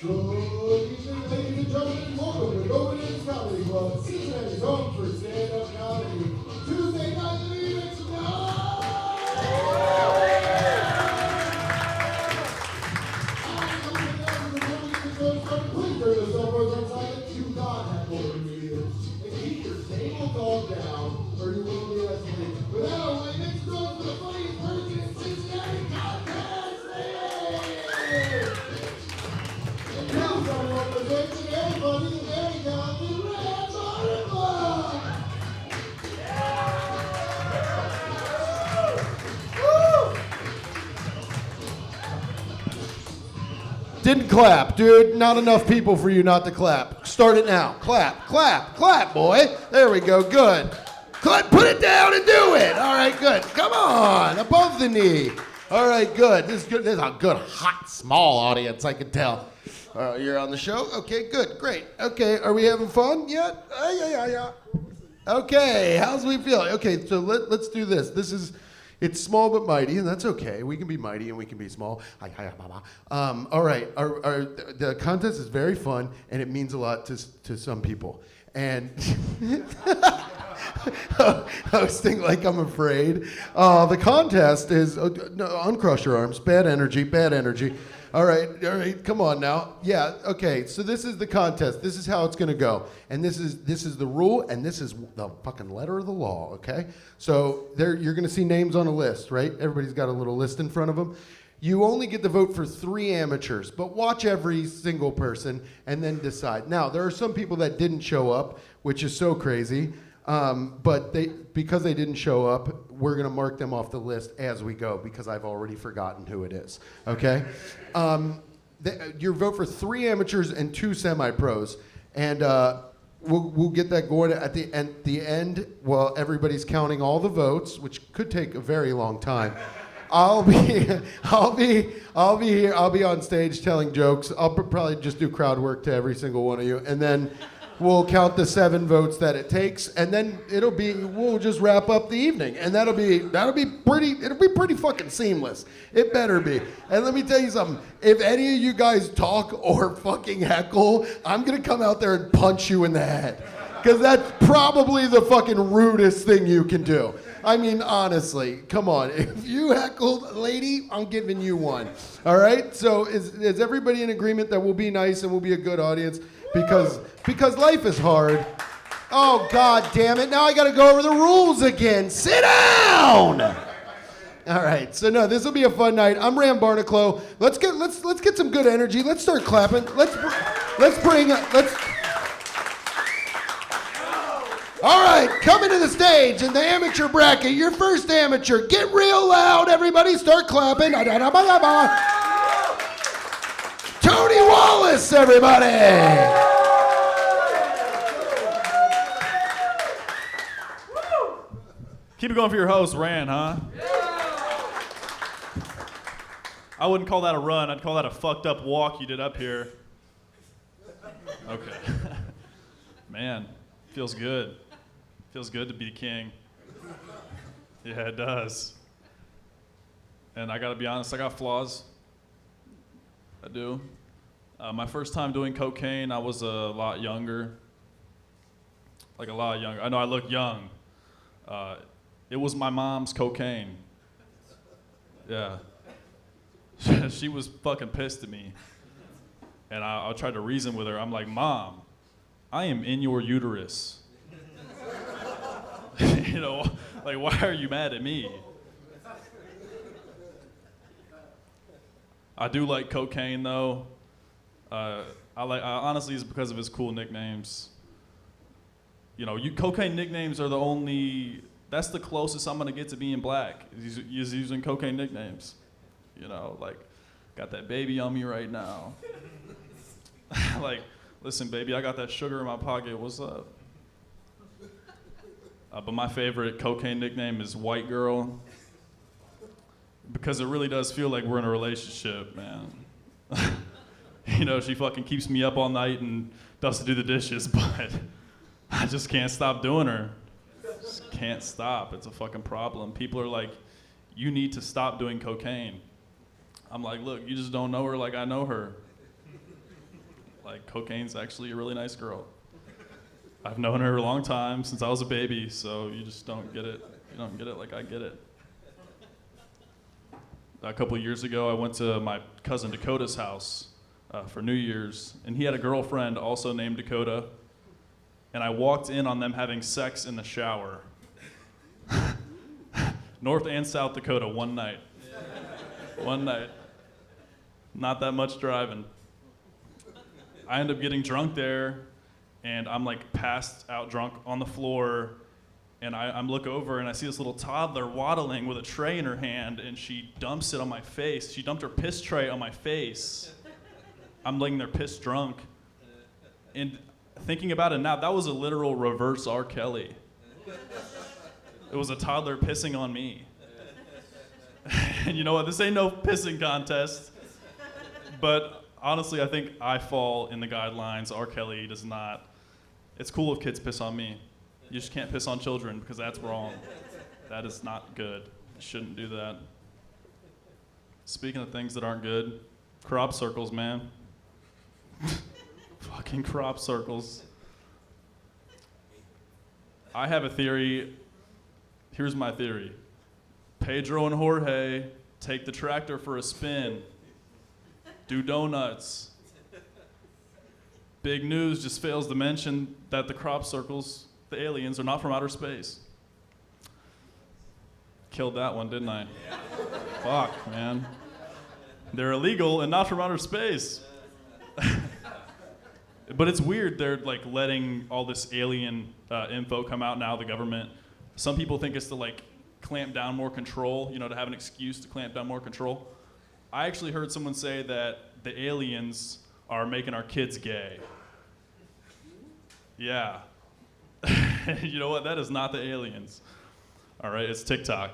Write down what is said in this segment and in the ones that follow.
Good evening, ladies and gentlemen. Welcome to Golden Age Comedy Club, Cincinnati's home for stand-up comedy. Tuesday night, the Phoenix Please turn the cell phones on silent. Do not have more comedians. And keep your table dog down, or you will be escalated. Without waiting, next door for the funniest person in Cincinnati contest. And now someone presenting everybody the very goddamn Red Butterfly. Didn't clap, dude. Not enough people for you not to clap. Start it now. Clap, clap, clap, boy. There we go. Good. Clap, put it down and do it. All right, good. Come on, above the knee. All right, good. This is good. This is a good, hot, small audience, I can tell. You're on the show? Okay, good, great. Okay, are we having fun yet? Yeah. Okay, how's we feel? Okay, so let's do this. It's small but mighty, and that's okay. We can be mighty and we can be small. All right, the contest is very fun, and it means a lot to some people. And hosting like I'm afraid. The contest is, uncross your arms, bad energy. All right, come on now. Yeah, okay, so this is the contest. This is how it's gonna go. And this is the rule, and this is the fucking letter of the law, okay? So you're gonna see names on a list, right? Everybody's got a little list in front of them. You only get to vote for 3 amateurs, but watch every single person and then decide. Now, there are some people that didn't show up, which is so crazy. But because they didn't show up, we're gonna mark them off the list as we go because I've already forgotten who it is. Okay, you vote for 3 amateurs and 2 semi-pros, and we'll get that going at the end. While everybody's counting all the votes, which could take a very long time. I'll be here. I'll be on stage telling jokes. I'll probably just do crowd work to every single one of you, and then we'll count the 7 votes that it takes, and then we'll just wrap up the evening, and it'll be pretty fucking seamless. It better be. And let me tell you something. If any of you guys talk or fucking heckle, I'm gonna come out there and punch you in the head, because that's probably the fucking rudest thing you can do. I mean, honestly, come on. If you heckled, lady, I'm giving you one. All right? So is everybody in agreement that we'll be nice and we'll be a good audience? Because life is hard. Oh, God damn it. Now I got to go over the rules again. Sit down! All right. So, no, this will be a fun night. I'm Ram Barnaclough. Let's get some good energy. Let's start clapping. All right, coming to the stage in the amateur bracket, your first amateur. Get real loud, everybody. Start clapping. Tony Wallace, everybody. Keep it going for your host, Ran, huh? I wouldn't call that a run. I'd call that a fucked up walk you did up here. Okay. Man, feels good. Feels good to be king. Yeah, it does. And I gotta be honest, I got flaws. I do. My first time doing cocaine, I was a lot younger. Like a lot younger. I know I look young. It was my mom's cocaine. Yeah. She was fucking pissed at me. And I tried to reason with her. I'm like, Mom, I am in your uterus. You know, like, why are you mad at me? I do like cocaine, though. Honestly, it's because of his cool nicknames. You know, cocaine nicknames are that's the closest I'm gonna get to being black, is using cocaine nicknames. You know, like, got that baby on me right now. Like, listen, baby, I got that sugar in my pocket, what's up? But my favorite cocaine nickname is White Girl, because it really does feel like we're in a relationship, man. You know, she fucking keeps me up all night and does to do the dishes, but I just can't stop doing her. Just can't stop. It's a fucking problem. People are like, you need to stop doing cocaine. I'm like, look, you just don't know her like I know her. like, cocaine's actually a really nice girl. I've known her a long time, since I was a baby, so you just don't get it. You don't get it like I get it. A couple of years ago, I went to my cousin Dakota's house for New Year's, and he had a girlfriend also named Dakota, and I walked in on them having sex in the shower. North and South Dakota, one night. One night. Not that much driving. I end up getting drunk there, and I'm like passed out drunk on the floor, and I look over and I see this little toddler waddling with a tray in her hand, and she dumps it on my face. She dumped her piss tray on my face. I'm laying there pissed drunk. And thinking about it now, that was a literal reverse R. Kelly. It was a toddler pissing on me. And you know what? This ain't no pissing contest. But honestly, I think I fall in the guidelines. R. Kelly does not. It's cool if kids piss on me. You just can't piss on children because that's wrong. That is not good. You shouldn't do that. Speaking of things that aren't good, crop circles, man. Fucking crop circles. I have a theory. Here's my theory. Pedro and Jorge take the tractor for a spin. Do donuts. Big news just fails to mention that the crop circles, the aliens, are not from outer space. Killed that one, didn't I? Fuck, man. They're illegal and not from outer space. But it's weird, they're like letting all this alien info come out now, the government. Some people think it's to like clamp down more control, you know, to have an excuse to clamp down more control. I actually heard someone say that the aliens are making our kids gay. Yeah. You know what? That is not the aliens. All right, it's TikTok.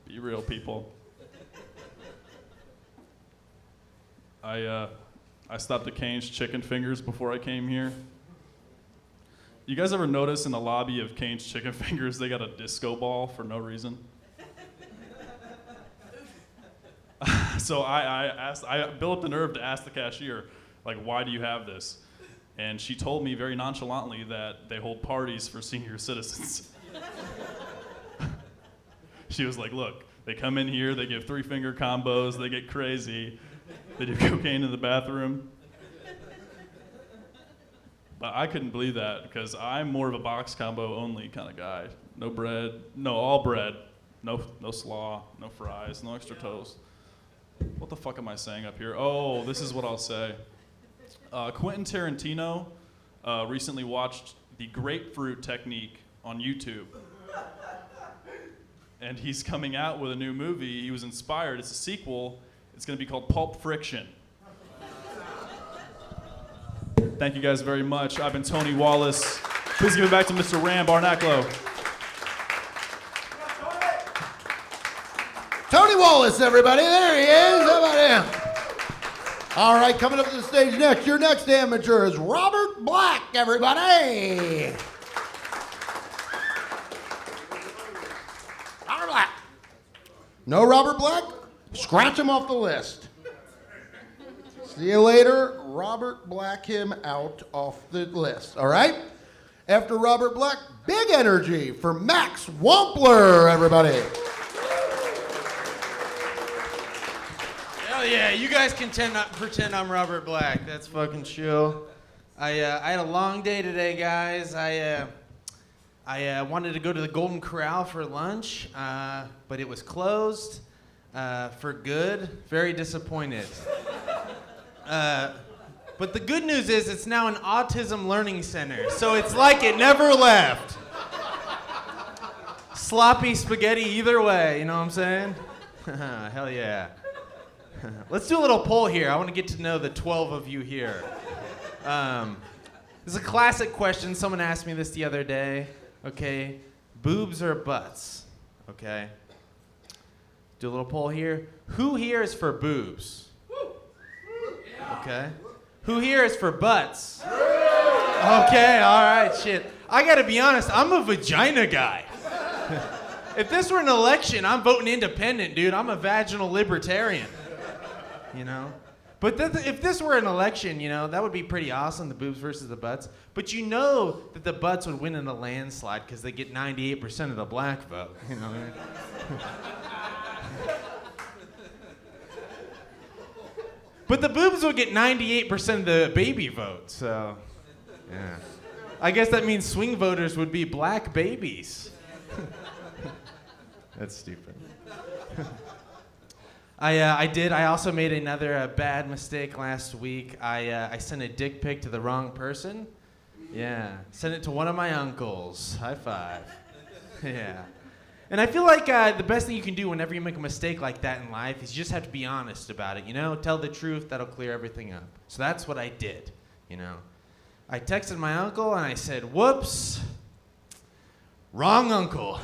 Be real, people. I stopped at Cane's Chicken Fingers before I came here. You guys ever notice in the lobby of Cane's Chicken Fingers they got a disco ball for no reason? So I built up the nerve to ask the cashier, like, why do you have this? And she told me very nonchalantly that they hold parties for senior citizens. She was like, look, they come in here, they give 3-finger combos, they get crazy, they do cocaine in the bathroom. But I couldn't believe that because I'm more of a box combo only kind of guy. No bread, no, all bread, no slaw, no fries, no extra toast. What the fuck am I saying up here? Oh, this is what I'll say. Quentin Tarantino recently watched The Grapefruit Technique on YouTube. And he's coming out with a new movie. He was inspired. It's a sequel. It's going to be called Pulp Friction. Thank you guys very much. I've been Tony Wallace. Please give it back to Mr. Ram Barnaclo. Tony Wallace, everybody. There he is. How about him? All right, coming up to the stage next, your next amateur is Robert Black, everybody. Robert Black. No Robert Black? Scratch him off the list. See you later. Robert Black him out off the list, all right? After Robert Black, big energy for Max Wampler, everybody. Hell yeah, you guys can pretend I'm Robert Black. That's fucking chill. I had a long day today, guys. I wanted to go to the Golden Corral for lunch, but it was closed for good. Very disappointed. But the good news is it's now an autism learning center, so it's like it never left. Sloppy spaghetti either way, you know what I'm saying? Hell yeah. Let's do a little poll here. I want to get to know the 12 of you here. This is a classic question. Someone asked me this the other day. Okay, boobs or butts? Okay. Do a little poll here. Who here is for boobs? Okay. Who here is for butts? Okay, all right, shit. I gotta be honest, I'm a vagina guy. If this were an election, I'm voting independent, dude. I'm a vaginal libertarian. You know? But if this were an election, that would be pretty awesome, the boobs versus the butts. But you know that the butts would win in a landslide because they get 98% of the black vote. You know what I mean? But the boobs would get 98% of the baby vote, so yeah. I guess that means swing voters would be black babies. That's stupid. I also made another bad mistake last week. I sent a dick pic to the wrong person. Yeah, sent it to one of my uncles. High five. Yeah. And I feel like the best thing you can do whenever you make a mistake like that in life is you just have to be honest about it, Tell the truth, that'll clear everything up. So that's what I did, I texted my uncle and I said, whoops, wrong uncle.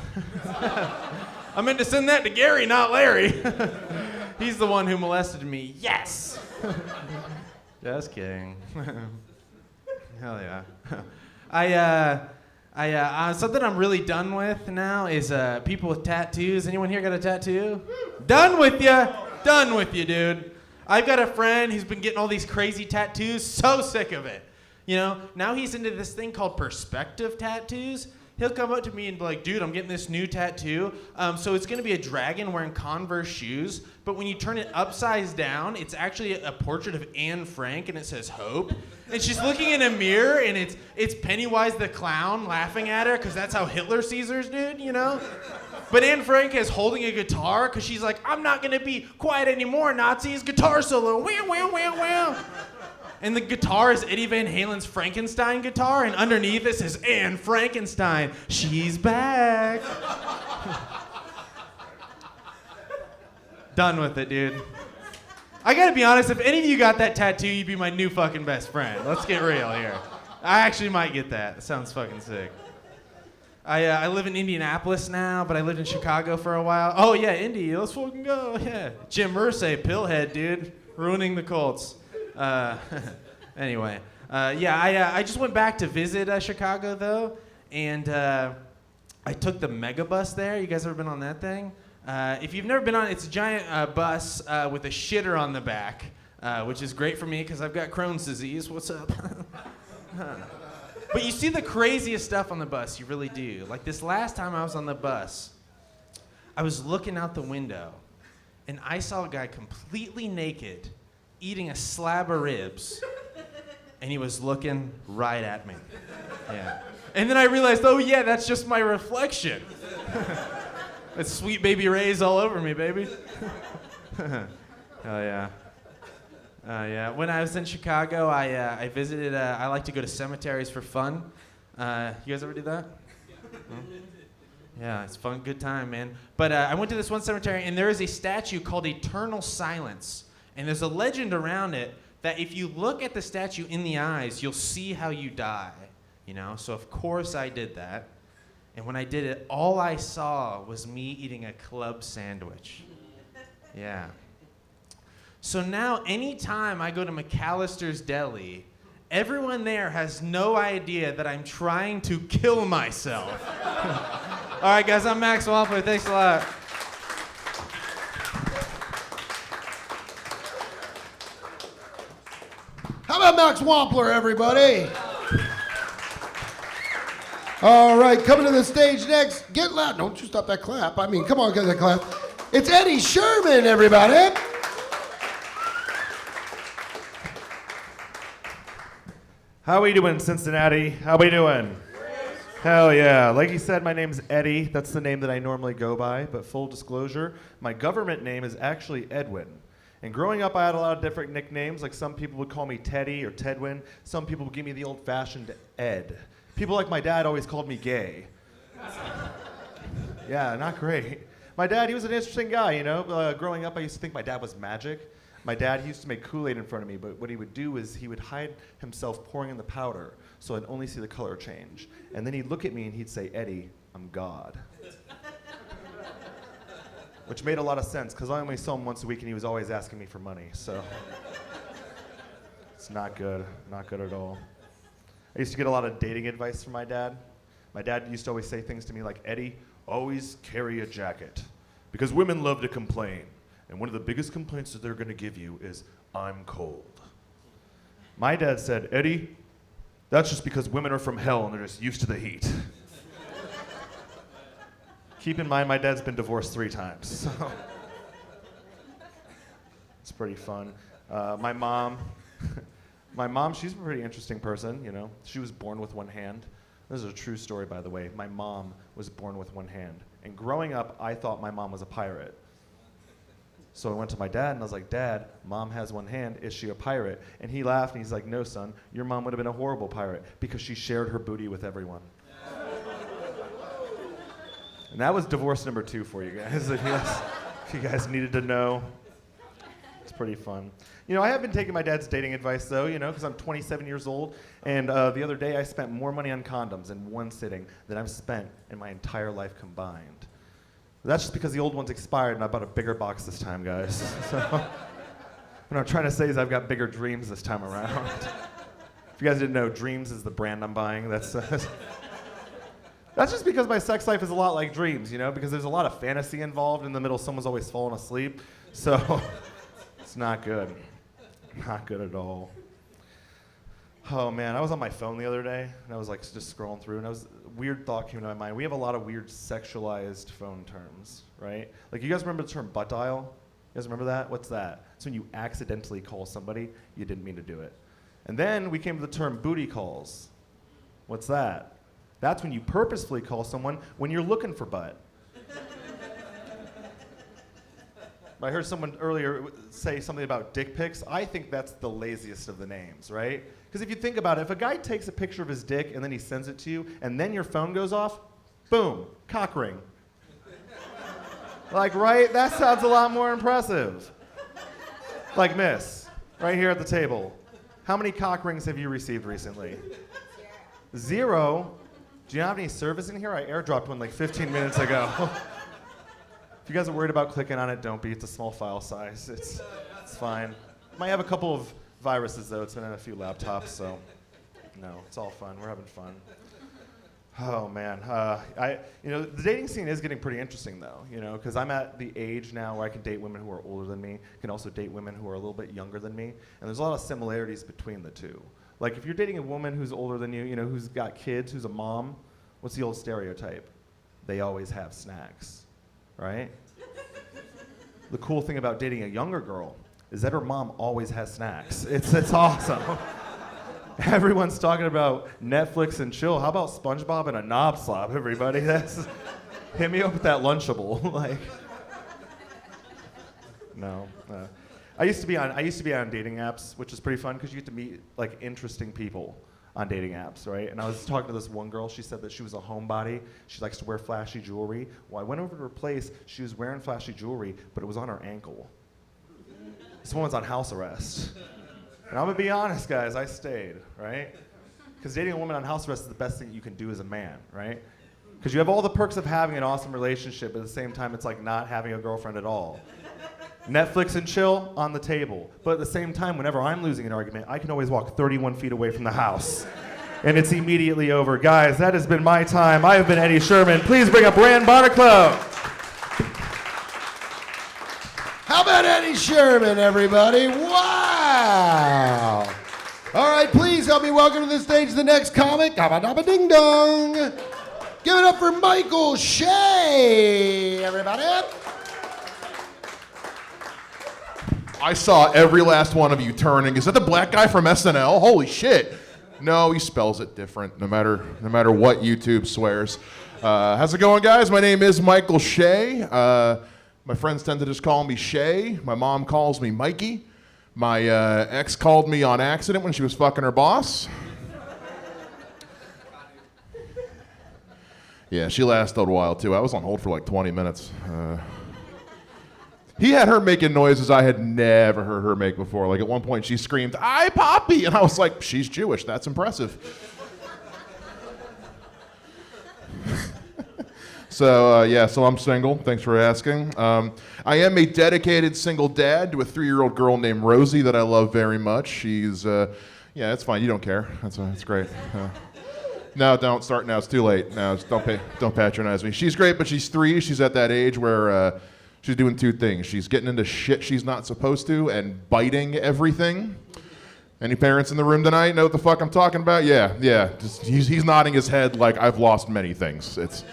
I meant to send that to Gary, not Larry. He's the one who molested me. Yes! Just kidding. Hell yeah. Something I'm really done with now is people with tattoos. Anyone here got a tattoo? Done with ya! Done with you, dude. I've got a friend who's been getting all these crazy tattoos. So sick of it. Now he's into this thing called perspective tattoos. He'll come up to me and be like, dude, I'm getting this new tattoo. So it's going to be a dragon wearing Converse shoes. But when you turn it upside down, it's actually a portrait of Anne Frank, and it says hope. And she's looking in a mirror, and it's Pennywise the clown laughing at her, because that's how Hitler sees her, dude, But Anne Frank is holding a guitar, because she's like, I'm not going to be quiet anymore, Nazis. Guitar solo. Wow, wow, wow, wow. And the guitar is Eddie Van Halen's Frankenstein guitar, and underneath it says Anne Frankenstein. She's back. Done with it, dude. I gotta be honest, if any of you got that tattoo, you'd be my new fucking best friend. Let's get real here. I actually might get that. It sounds fucking sick. I live in Indianapolis now, but I lived in Chicago for a while. Oh yeah, Indy, let's fucking go. Yeah. Jim Irsay, pillhead, dude, ruining the Colts. Anyway, I just went back to visit Chicago though, and I took the Megabus there. You guys ever been on that thing? If you've never been on it, it's a giant bus with a shitter on the back, which is great for me because I've got Crohn's disease. What's up? But you see the craziest stuff on the bus, you really do. Like this last time I was on the bus, I was looking out the window, and I saw a guy completely naked eating a slab of ribs, and he was looking right at me. Yeah. And then I realized, oh yeah, that's just my reflection. That's Sweet Baby Ray's all over me, baby. Oh yeah. Yeah. When I was in Chicago, I visited. I like to go to cemeteries for fun. You guys ever do that? Yeah, it's fun, good time, man. But I went to this one cemetery, and there is a statue called Eternal Silence. And there's a legend around it that if you look at the statue in the eyes, you'll see how you die. So of course I did that. And when I did it, all I saw was me eating a club sandwich. Yeah. So now anytime I go to McAllister's Deli, everyone there has no idea that I'm trying to kill myself. All right, guys, I'm Max Wampler. Thanks a lot. How about Max Wampler, everybody? All right, coming to the stage next. Get loud. Don't you stop that clap. I mean, come on, get that clap. It's Eddie Sherman, everybody. How we doing, Cincinnati? How we doing? Hell yeah. Like he said, my name's Eddie. That's the name that I normally go by. But full disclosure, my government name is actually Edwin. And growing up, I had a lot of different nicknames. Like some people would call me Teddy or Tedwin. Some people would give me the old-fashioned Ed. People like my dad always called me gay. Yeah, not great. My dad, he was an interesting guy, growing up, I used to think my dad was magic. My dad, he used to make Kool-Aid in front of me, but what he would do is he would hide himself pouring in the powder, so I'd only see the color change. And then he'd look at me and he'd say, Eddie, I'm God. Which made a lot of sense, because I only saw him once a week and he was always asking me for money, so. It's not good at all. I used to get a lot of dating advice from my dad. My dad used to always say things to me like, Eddie, always carry a jacket, because women love to complain. and one of the biggest complaints that they're going to give you is, I'm cold. My dad said, Eddie, that's just because women are from hell and they're just used to the heat. Keep in mind, my dad's been divorced 3 times, so it's pretty fun. My mom, she's a pretty interesting person, you know. She was born with one hand. This is a true story, by the way. My mom was born with one hand. And growing up, I thought my mom was a pirate. So I went to my dad and I was like, Dad, Mom has one hand, is she a pirate? And he laughed and he's like, no, son, your mom would have been a horrible pirate because she shared her booty with everyone. And that was divorce number 2 for you guys, if you guys needed to know. It's pretty fun. You know, I have been taking my dad's dating advice, though, you know, because I'm 27 years old, and the other day I spent more money on condoms in one sitting than I've spent in my entire life combined. That's just because the old ones expired, and I bought a bigger box this time, guys. So what I'm trying to say is I've got bigger dreams this time around. If you guys didn't know, Dreams is the brand I'm buying. That's just because my sex life is a lot like Dreams, you know, because there's a lot of fantasy involved. In the middle, someone's always falling asleep, so it's not good. Not good at all. Oh man, I was on my phone the other day, and I was like just scrolling through, and a weird thought came to my mind. We have a lot of weird sexualized phone terms, right? Like, you guys remember the term butt dial? You guys remember that? What's that? It's when you accidentally call somebody, you didn't mean to do it. And then we came to the term booty calls. What's that? That's when you purposefully call someone when you're looking for butt. I heard someone earlier say something about dick pics. I think that's the laziest of the names, right? Because if you think about it, if a guy takes a picture of his dick and then he sends it to you, and then your phone goes off, boom, cock ring. Like, right? That sounds a lot more impressive. Like, miss, right here at the table. How many cock rings have you received recently? 0? Do you have any service in here? I airdropped one like 15 minutes ago. If you guys are worried about clicking on it, don't be. It's a small file size. It's fine. Might have a couple of viruses, though. It's been on a few laptops, so no, it's all fun. We're having fun. Oh, man. The dating scene is getting pretty interesting, though, you know, because I'm at the age now where I can date women who are older than me, can also date women who are a little bit younger than me, and there's a lot of similarities between the two. Like, if you're dating a woman who's older than you, you know, who's got kids, who's a mom, what's the old stereotype? They always have snacks, right? The cool thing about dating a younger girl is that her mom always has snacks. It's awesome. Everyone's talking about Netflix and chill. How about SpongeBob and a knob slop, everybody? Hit me up with that Lunchable. Like, no. I used to be on dating apps, which is pretty fun because you get to meet like interesting people on dating apps, right? And I was talking to this one girl. She said that she was a homebody. She likes to wear flashy jewelry. Well, I went over to her place. She was wearing flashy jewelry, but it was on her ankle. This woman's on house arrest. And I'm gonna be honest, guys, I stayed, right? Because dating a woman on house arrest is the best thing you can do as a man, right? Because you have all the perks of having an awesome relationship, but at the same time, it's like not having a girlfriend at all. Netflix and chill on the table. But at the same time, whenever I'm losing an argument, I can always walk 31 feet away from the house. And it's immediately over. Guys, that has been my time. I have been Eddie Sherman. Please bring up Rand Barnacle. How about Eddie Sherman, everybody? Wow! All right, please help me welcome to the stage the next comic. Dabba dabba ding dong. Give it up for Michael Shea, everybody. I saw every last one of you turning. Is that the black guy from SNL? Holy shit. No, he spells it different, no matter what YouTube swears. How's it going, guys? My name is Michael Shea. My friends tend to just call me Shay. My mom calls me Mikey. My ex called me on accident when she was fucking her boss. Yeah, she lasted a while, too. I was on hold for like 20 minutes. He had her making noises I had never heard her make before. Like at one point she screamed, "I Poppy!" And I was like, she's Jewish, that's impressive. So I'm single, thanks for asking. I am a dedicated single dad to a 3-year-old girl named Rosie that I love very much. She's, it's fine, you don't care, that's great. No, don't start now, it's too late. No, don't patronize me. She's great, but she's 3, she's at that age where, She's doing two things. She's getting into shit she's not supposed to and biting everything. Any parents in the room tonight know what the fuck I'm talking about? Yeah. He's nodding his head like I've lost many things. The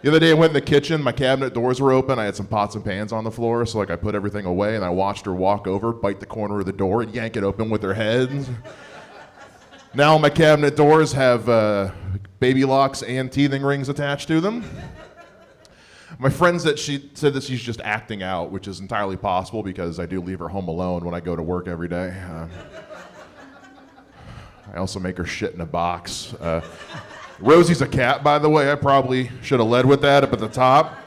other day I went in the kitchen, my cabinet doors were open, I had some pots and pans on the floor, so like I put everything away and I watched her walk over, bite the corner of the door, and yank it open with her head. Now my cabinet doors have baby locks and teething rings attached to them. My friend said that she's just acting out, which is entirely possible because I do leave her home alone when I go to work every day. I also make her shit in a box. Rosie's a cat, by the way. I probably should have led with that up at the top.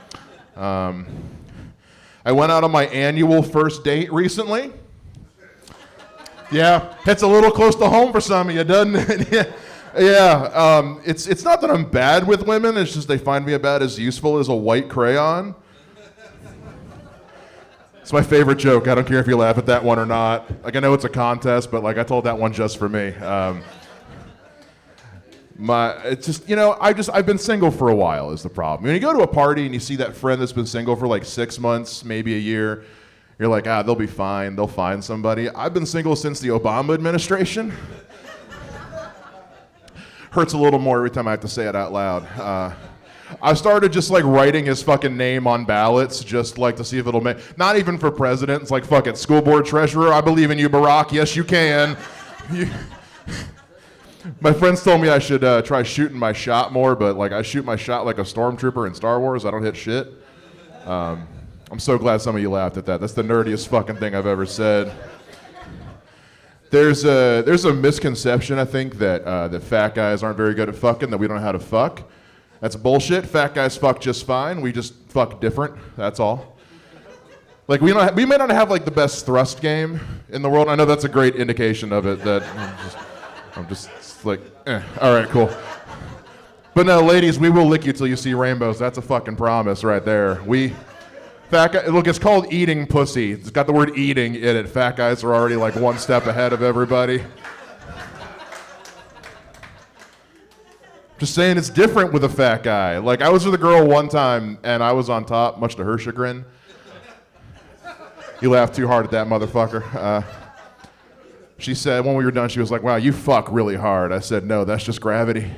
I went out on my annual first date recently. Yeah, it's a little close to home for some of you, doesn't it? Yeah. It's not that I'm bad with women. It's just they find me about as useful as a white crayon. It's my favorite joke. I don't care if you laugh at that one or not. Like, I know it's a contest, but like I told that one just for me. It's just, I've been single for a while is the problem. When you go to a party and you see that friend that's been single for like 6 months, maybe a year, you're like, they'll be fine. They'll find somebody. I've been single since the Obama administration. Hurts a little more every time I have to say it out loud. I started just like writing his fucking name on ballots just like to see if it'll make, not even for president. It's like, fuck it, school board treasurer. I believe in you, Barack. Yes, you can. My friends told me I should try shooting my shot more, but like I shoot my shot like a stormtrooper in Star Wars. I don't hit shit. I'm so glad some of you laughed at that. That's the nerdiest fucking thing I've ever said. There's a misconception, I think, that fat guys aren't very good at fucking, that we don't know how to fuck. That's bullshit. Fat guys fuck just fine. We just fuck different. That's all. Like we may not have like the best thrust game in the world. I know that's a great indication of it. That I'm just like, all right, cool. But no, ladies, we will lick you till you see rainbows. That's a fucking promise right there. Fat guy, look, it's called eating pussy. It's got the word eating in it. Fat guys are already like one step ahead of everybody. Just saying, it's different with a fat guy. Like, I was with a girl one time, and I was on top, much to her chagrin. You laughed too hard at that, motherfucker. She said, when we were done, she was like, wow, you fuck really hard. I said, no, that's just gravity.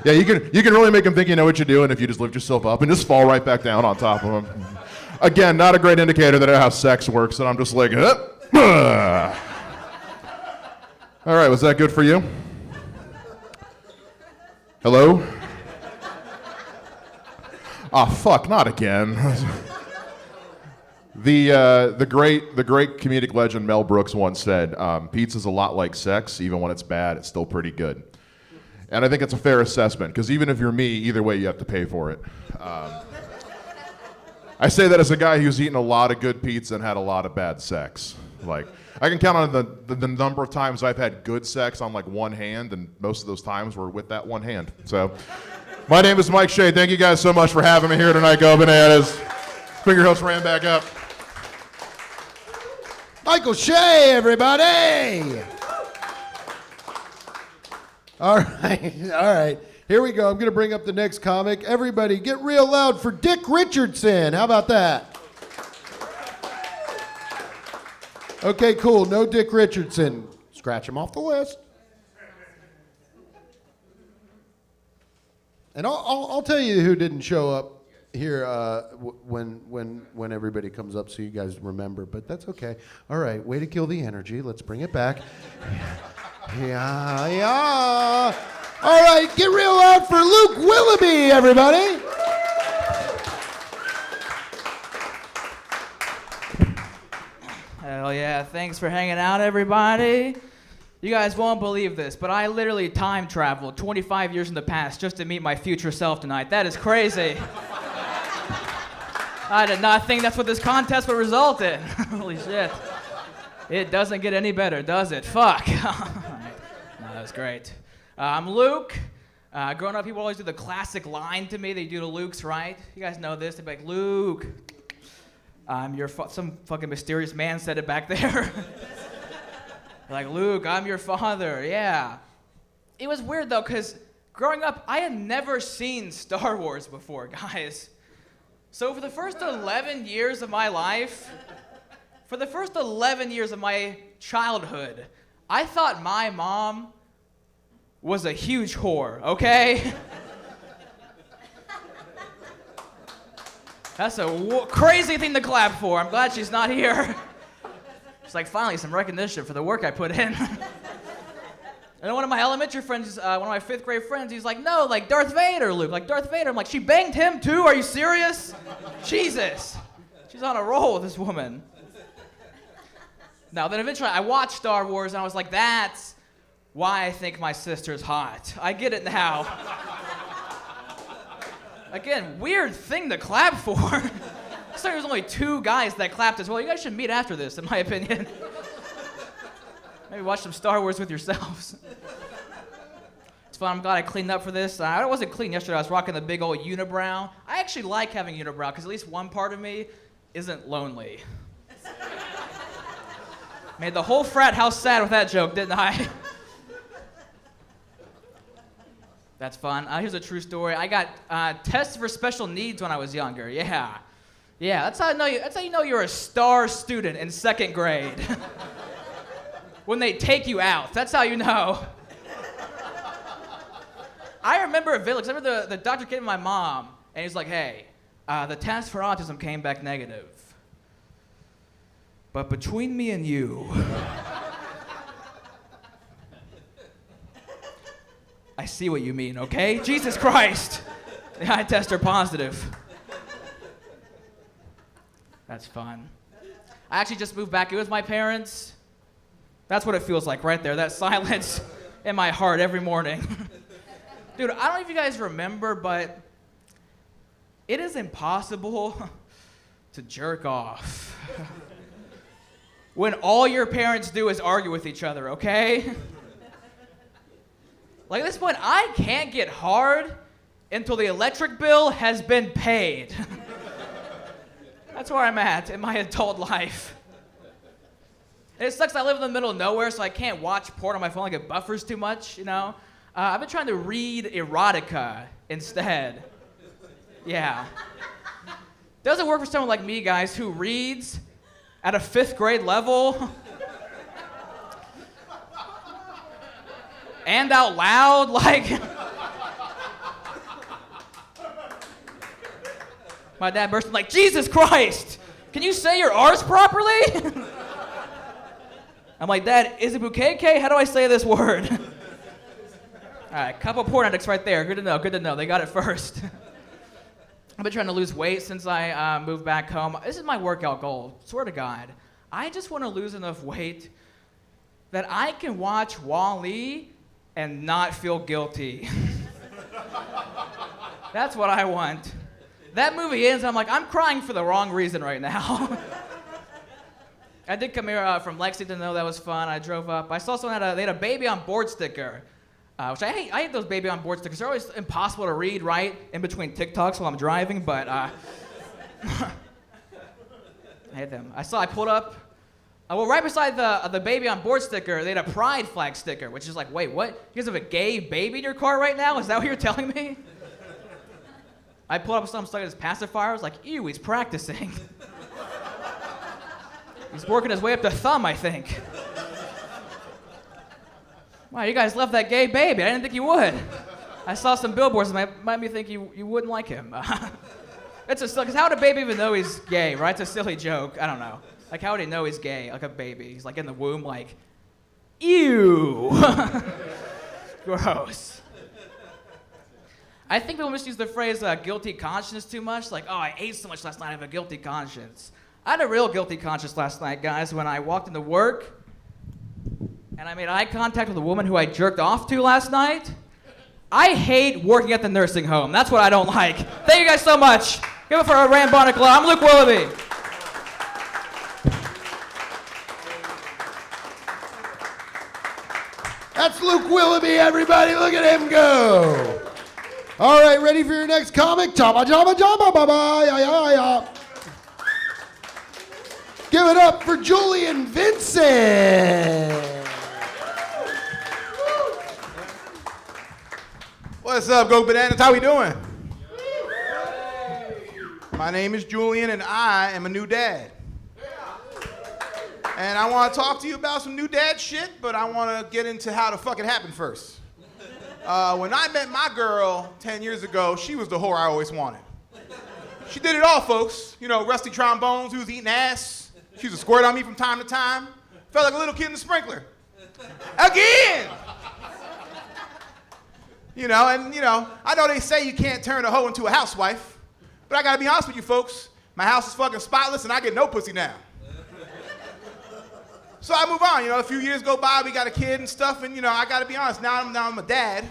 Yeah, you can really make them think you know what you're doing if you just lift yourself up and just fall right back down on top of them. Again, not a great indicator that how sex works, and I'm just like, All right, was that good for you? Hello? Fuck, not again. The great comedic legend Mel Brooks once said, pizza's a lot like sex. Even when it's bad, it's still pretty good. And I think it's a fair assessment, because even if you're me, either way you have to pay for it. I say that as a guy who's eaten a lot of good pizza and had a lot of bad sex. Like, I can count on the number of times I've had good sex on like one hand, and most of those times were with that one hand. So, my name is Mike Shea. Thank you guys so much for having me here tonight. Go Bananas. Finger Hills ran back up. Michael Shea, everybody! All right. Here we go. I'm going to bring up the next comic. Everybody get real loud for Dick Richardson. How about that? Okay, cool. No Dick Richardson. Scratch him off the list. And I'll tell you who didn't show up here when everybody comes up so you guys remember, but that's okay. All right, way to kill the energy. Let's bring it back. Yeah. All right, get real loud for Luke Willoughby, everybody. Hell yeah, thanks for hanging out, everybody. You guys won't believe this, but I literally time traveled 25 years in the past just to meet my future self tonight. That is crazy. I did not think that's what this contest would result in. Holy shit. It doesn't get any better, does it? Fuck. No, that was great. I'm Luke. Growing up, people always do the classic line to me. They do to Luke's, right? You guys know this. They'd be like, Luke, I'm your some fucking mysterious man said it back there. Like, Luke, I'm your father. Yeah. It was weird, though, because growing up, I had never seen Star Wars before, guys. So for the first 11 years of my life, for the first 11 years of my childhood, I thought my mom was a huge whore, okay? That's a crazy thing to clap for. I'm glad she's not here. It's like, finally, some recognition for the work I put in. And one of my elementary friends, one of my 5th grade friends, he's like, no, like Darth Vader, Luke, like Darth Vader. I'm like, she banged him too? Are you serious? Jesus. She's on a roll with this woman. Now, then eventually I watched Star Wars and I was like, that's why I think my sister's hot. I get it now. Again, weird thing to clap for. So there's only 2 guys that clapped as well. You guys should meet after this, in my opinion. Maybe watch some Star Wars with yourselves. It's fun. I'm glad I cleaned up for this. I wasn't clean yesterday. I was rocking the big old unibrow. I actually like having unibrow because at least one part of me isn't lonely. Made the whole frat house sad with that joke, didn't I? That's fun. Here's a true story. I got tested for special needs when I was younger. Yeah. That's how I know you. That's how you know you're a star student in 2nd grade. When they take you out, that's how you know. I remember it vividly. 'Cause I remember the doctor came to my mom and he's like, "Hey, the test for autism came back negative. But between me and you, I see what you mean, okay? Jesus Christ. Yeah, I test her positive." That's fun. I actually just moved back in with my parents. That's what it feels like right there, that silence in my heart every morning. Dude, I don't know if you guys remember, but it is impossible to jerk off when all your parents do is argue with each other, okay? Like at this point, I can't get hard until the electric bill has been paid. That's where I'm at in my adult life. And it sucks I live in the middle of nowhere, so I can't watch porn on my phone, like it buffers too much, you know? I've been trying to read erotica instead. Yeah. Doesn't work for someone like me, guys, who reads at a 5th grade level and out loud, like. My dad burst in like, Jesus Christ, can you say your R's properly? I'm like, Dad, is it bukake? How do I say this word? All right, couple porn addicts right there. Good to know. They got it first. I've been trying to lose weight since I moved back home. This is my workout goal, swear to God. I just want to lose enough weight that I can watch Wall-E and not feel guilty. That's what I want. That movie ends, and I'm like, I'm crying for the wrong reason right now. I did come here from Lexington, though. That was fun. I drove up. I saw someone they had a baby on board sticker, which I hate. I hate those baby on board stickers. They're always impossible to read, right, in between TikToks while I'm driving, but I hate them. I pulled up. Well, right beside the baby on board sticker, they had a pride flag sticker, which is like, wait, what? You guys have a gay baby in your car right now? Is that what you're telling me? I pulled up some stuff as pacifier. I was like, ew, he's practicing. He's working his way up to thumb, I think. Wow, you guys left that gay baby. I didn't think you would. I saw some billboards that made me think you wouldn't like him. It's a because how would a baby even know he's gay, right? It's a silly joke. I don't know. Like, how would he know he's gay? Like a baby. He's like in the womb, like, ew. Gross. I think people misuse the phrase guilty conscience too much. Like, oh, I ate so much last night, I have a guilty conscience. I had a real guilty conscience last night, guys, when I walked into work and I made eye contact with a woman who I jerked off to last night. I hate working at the nursing home. That's what I don't like. Thank you guys so much. Give it for a Rambonic Law. I'm Luke Willoughby. That's Luke Willoughby, everybody. Look at him go. All right, ready for your next comic? Jabba, jabba, jabba, baba, ya, ya, ya. Give it up for Julian Vincent. What's up, Go Bananas? How we doing? My name is Julian, and I am a new dad. And I want to talk to you about some new dad shit, but I want to get into how the fuck it happened first. When I met my girl 10 years ago, she was the whore I always wanted. She did it all, folks. You know, rusty trombones, who was eating ass. She used to squirt on me from time to time. Felt like a little kid in the sprinkler. Again! You know, I know they say you can't turn a hoe into a housewife, but I gotta be honest with you folks, my house is fucking spotless and I get no pussy now. So I move on, a few years go by, we got a kid and stuff, and I gotta be honest, now I'm a dad.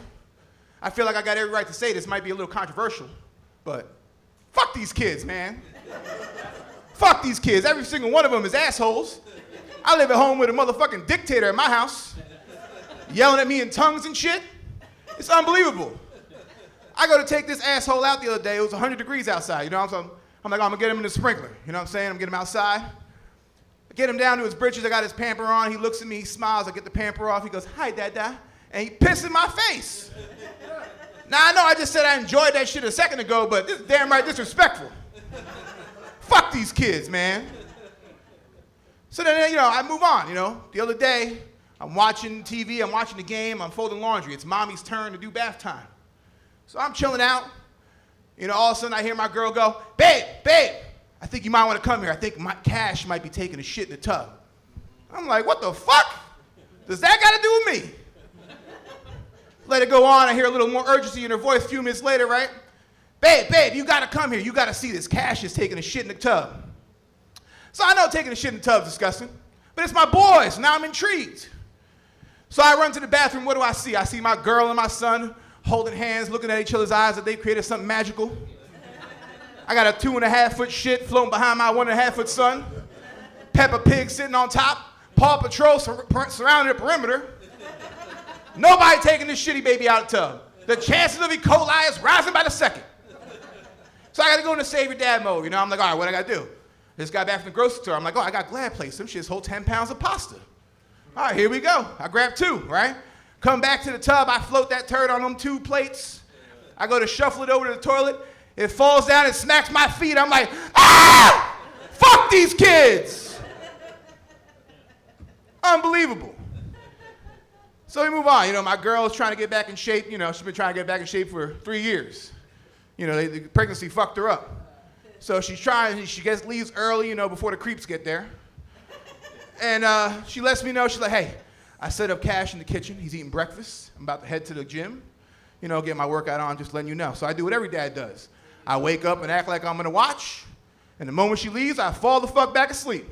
I feel like I got every right to say this, might be a little controversial, but fuck these kids, man. Fuck these kids, every single one of them is assholes. I live at home with a motherfucking dictator at my house, yelling at me in tongues and shit. It's unbelievable. I go to take this asshole out the other day. It was 100 degrees outside. So I'm like, I'm gonna get him in the sprinkler. You know what I'm saying? I'm getting him outside. I get him down to his britches. I got his pamper on. He looks at me. He smiles. I get the pamper off. He goes, "Hi, Dada," and he pisses in my face. Now I know I just said I enjoyed that shit a second ago, but this is damn right disrespectful. Fuck these kids, man. So then, I move on. The other day, I'm watching TV, I'm watching the game, I'm folding laundry. It's mommy's turn to do bath time. So I'm chilling out. All of a sudden I hear my girl go, babe, I think you might want to come here. I think Cash might be taking a shit in the tub. I'm like, what the fuck? Does that got to do with me? Let it go on. I hear a little more urgency in her voice a few minutes later, right? Babe, you got to come here. You got to see this. Cash is taking a shit in the tub. So I know taking a shit in the tub is disgusting, but it's my boys. Now I'm intrigued. So I run to the bathroom. What do I see? I see my girl and my son holding hands, looking at each other's eyes that they created something magical. I got a 2.5-foot shit floating behind my 1.5-foot son. Peppa Pig sitting on top. Paw Patrol surrounding the perimeter. Nobody taking this shitty baby out of the tub. The chances of E. coli is rising by the second. So I got to go into save your dad mode. I'm like, all right, what I got to do? Just got back from the grocery store. I'm like, I got Glad plates. Some shits hold 10 pounds of pasta. All right, here we go. I grab 2, right? Come back to the tub. I float that turd on them 2 plates. I go to shuffle it over to the toilet. It falls down and smacks my feet. I'm like, ah! Fuck these kids! Unbelievable. So we move on. My girl is trying to get back in shape. She's been trying to get back in shape for 3 years. The pregnancy fucked her up. So she's trying, she leaves early, before the creeps get there. And she lets me know, she's like, hey, I set up Cash in the kitchen. He's eating breakfast. I'm about to head to the gym, get my workout on, just letting you know. So I do what every dad does. I wake up and act like I'm gonna watch, and the moment she leaves, I fall the fuck back asleep.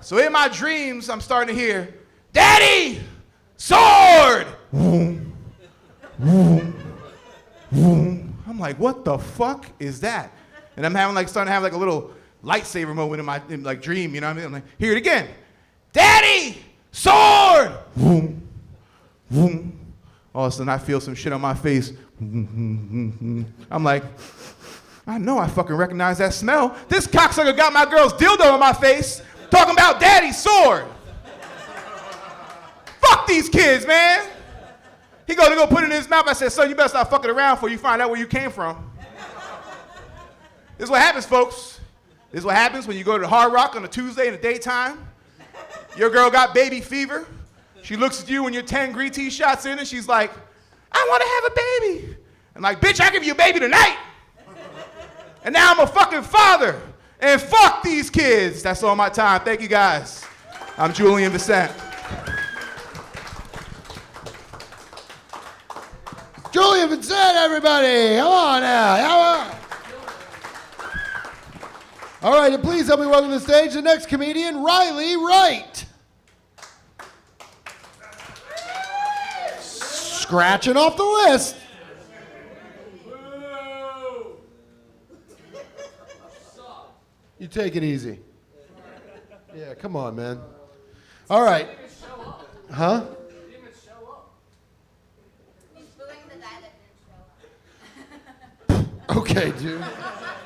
So in my dreams, I'm starting to hear, Daddy, sword! Vroom, vroom, vroom. I'm like, what the fuck is that? And I'm starting to have a little lightsaber moment in my dream, you know what I mean? I'm like, hear it again. Daddy, sword! Vroom, vroom. All of a sudden I feel some shit on my face. I'm like, I know I fucking recognize that smell. This cocksucker got my girl's dildo in my face, talking about daddy's sword. Fuck these kids, man. He go to go put it in his mouth. I said, son, you better stop fucking around before you find out where you came from. This is what happens, folks. This is what happens when you go to the Hard Rock on a Tuesday in the daytime. Your girl got baby fever. She looks at you when you're 10 green tea shots in and she's like, I want to have a baby. I'm like, bitch, I give you a baby tonight. And now I'm a fucking father. And fuck these kids. That's all my time. Thank you guys. I'm Julian Vicente. Julian Vicente, everybody. Come on now. Come on. All right, and please help me welcome to the stage the next comedian, Riley Wright. Scratching off the list. You take it easy. Yeah, come on, man. All right. Huh? Okay, dude.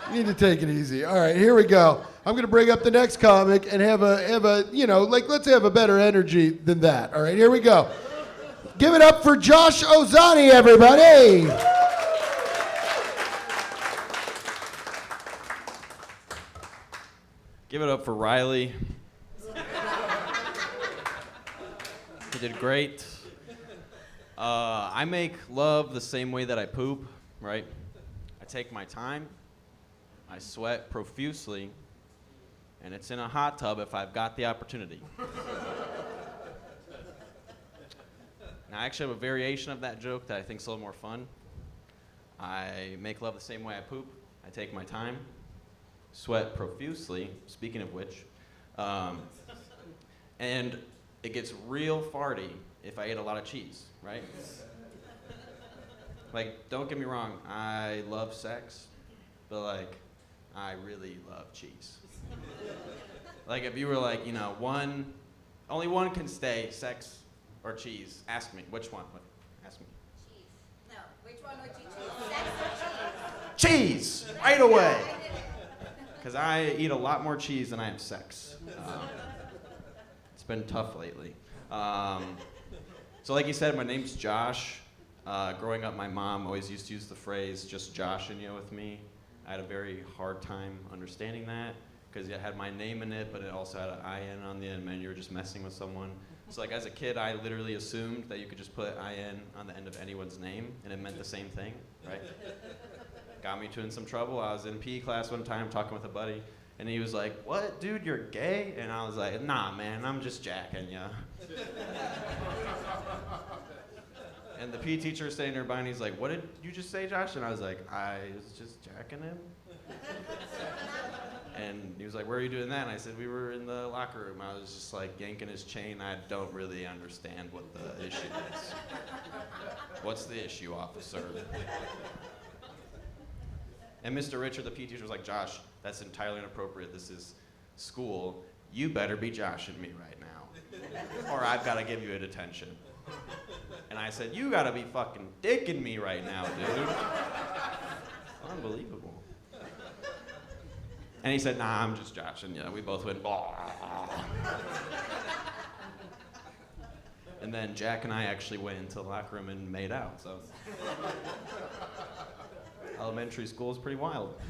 You need to take it easy. All right, here we go. I'm going to bring up the next comic and have a let's have a better energy than that. All right, here we go. Give it up for Josh Ozani, everybody. Give it up for Riley. He did great. I make love the same way that I poop, right? I take my time, I sweat profusely, and it's in a hot tub if I've got the opportunity. Now, I actually have a variation of that joke that I think is a little more fun. I make love the same way I poop. I take my time, sweat profusely, speaking of which, and it gets real farty if I eat a lot of cheese, right? Like, don't get me wrong, I love sex, but like, I really love cheese. Like, if you were like, you know, only one can stay, sex or cheese, ask me, which one? Ask me. Cheese. No, which one would you choose? Sex or cheese? Cheese, right away. Because I eat a lot more cheese than I have sex. It's been tough lately. So like you said, my name's Josh. Growing up, my mom always used to use the phrase, just joshing you with me. I had a very hard time understanding that because it had my name in it, but it also had an IN on the end, and you were just messing with someone. So like as a kid, I literally assumed that you could just put IN on the end of anyone's name, and it meant the same thing, right? Got me in some trouble. I was in PE class one time talking with a buddy, and he was like, "What, dude, you're gay?" And I was like, "Nah, man, I'm just jacking ya." And the PE teacher was standing nearby, and he's like, "What did you just say, Josh?" And I was like, "I was just jacking him." And he was like, "Where are you doing that?" And I said, "We were in the locker room." I was just like yanking his chain. I don't really understand what the issue is. What's the issue, officer? And Mr. Richard, the PE teacher, was like, "Josh, that's entirely inappropriate. This is school. You better be joshing me right now, or I've got to give you a detention." And I said, "You got to be fucking dicking me right now, dude." Unbelievable. And he said, "Nah, I'm just joshing you." We both went, "Blah." And then Jack and I actually went into the locker room and made out, so. Elementary school is pretty wild.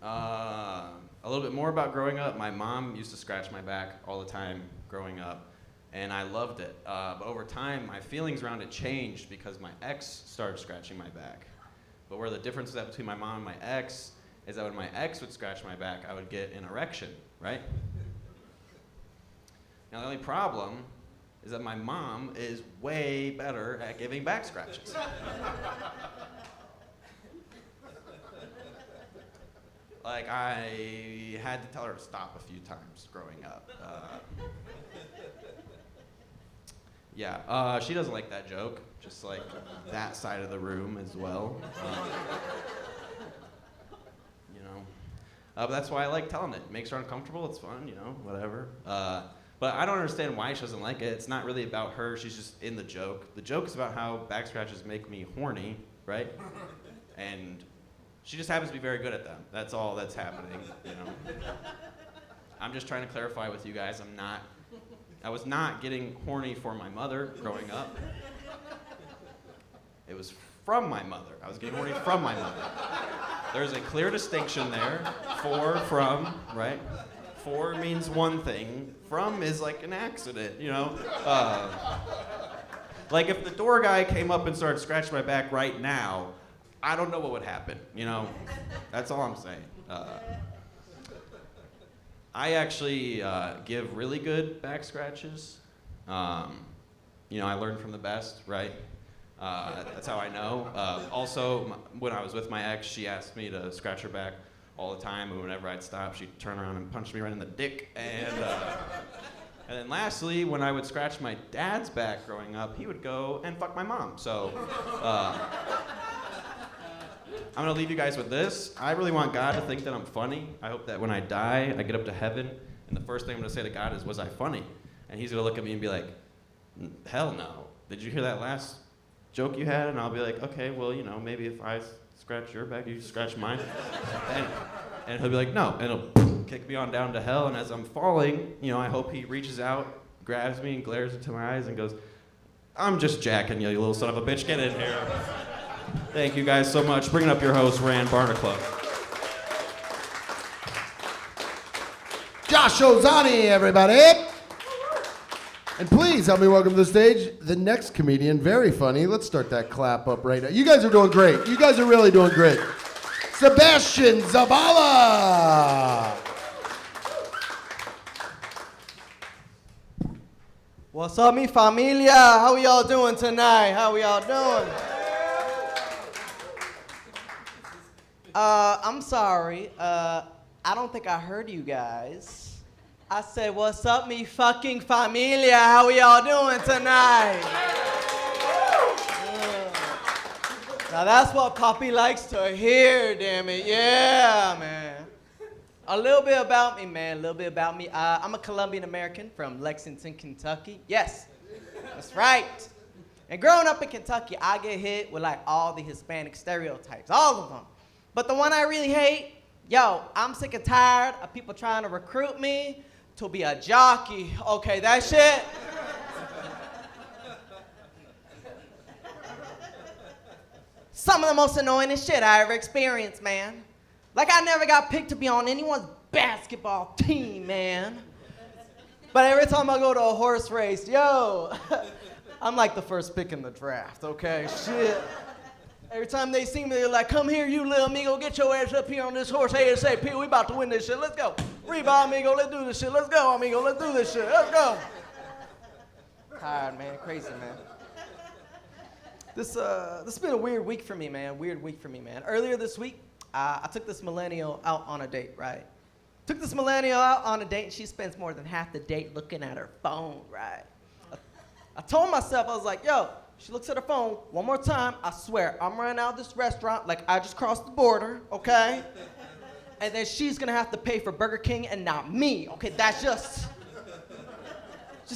A little bit more about growing up. My mom used to scratch my back all the time growing up, and I loved it. But over time, my feelings around it changed because my ex started scratching my back. But where the difference is between my mom and my ex is that when my ex would scratch my back, I would get an erection, right? Now, the only problem is that my mom is way better at giving back scratches. Like, I had to tell her to stop a few times growing up. She doesn't like that joke, just like that side of the room as well. But that's why I like telling it. It makes her uncomfortable, it's fun, whatever. But I don't understand why she doesn't like it. It's not really about her, she's just in the joke. The joke is about how back scratches make me horny, right? And she just happens to be very good at them. That's all that's happening, I'm just trying to clarify with you guys, I was not getting horny for my mother growing up. It was from my mother. I was getting horny from my mother. There's a clear distinction there. For, from, right? For means one thing. From is like an accident, Like if the door guy came up and started scratching my back right now, I don't know what would happen, That's all I'm saying. I actually give really good back scratches. I learned from the best, right? That's how I know. Also, when I was with my ex, she asked me to scratch her back all the time, and whenever I'd stop, she'd turn around and punch me right in the dick. And then lastly, when I would scratch my dad's back growing up, he would go and fuck my mom. So I'm gonna leave you guys with this. I really want God to think that I'm funny. I hope that when I die, I get up to heaven, and the first thing I'm gonna say to God is, "Was I funny?" And he's gonna look at me and be like, "Hell no. Did you hear that last joke you had?" And I'll be like, "Okay, well, maybe if I scratch your back, you scratch mine." And he'll be like, "No," and he'll kick me on down to hell. And as I'm falling, I hope he reaches out, grabs me and glares into my eyes and goes, I'm just jacking you, you little son of a bitch. Get in here. Thank you guys so much. Bringing up your host, Rand Barnacle. Josh Ozani, everybody. And please help me welcome to the stage the next comedian. Very funny. Let's start that clap up right now. You guys are doing great. You guys are really doing great. Sebastian Zabala. What's up, mi familia? How we all doing tonight? How we all doing? I'm sorry. I don't think I heard you guys. I said, what's up, mi fucking familia? How we all doing tonight? Now that's what Poppy likes to hear, damn it. Yeah, man. A little bit about me, man. A little bit about me. I'm a Colombian American from Lexington, Kentucky. Yes, that's right. And growing up in Kentucky, I get hit with like all the Hispanic stereotypes, all of them. But the one I really hate, yo, I'm sick and tired of people trying to recruit me to be a jockey. Okay, that shit. Some of the most annoying shit I ever experienced, man. Like I never got picked to be on anyone's basketball team, man. But every time I go to a horse race, yo, I'm like the first pick in the draft, okay? Shit. Every time they see me, they're like, come here, you little amigo, get your ass up here on this horse ASAP. We about to win this shit. Let's go. Reba, amigo, let's do this shit. Let's go, amigo, let's do this shit. Let's go. Tired, man. Crazy, man. This has been a weird week for me, man. Weird week for me, man. Earlier this week, I took this millennial out on a date, right? Took this millennial out on a date, and she spends more than half the date looking at her phone, right? I told myself, I was like, yo, she looks at her phone one more time, I swear, I'm running out of this restaurant like I just crossed the border, okay? And then she's gonna have to pay for Burger King and not me, okay? That's just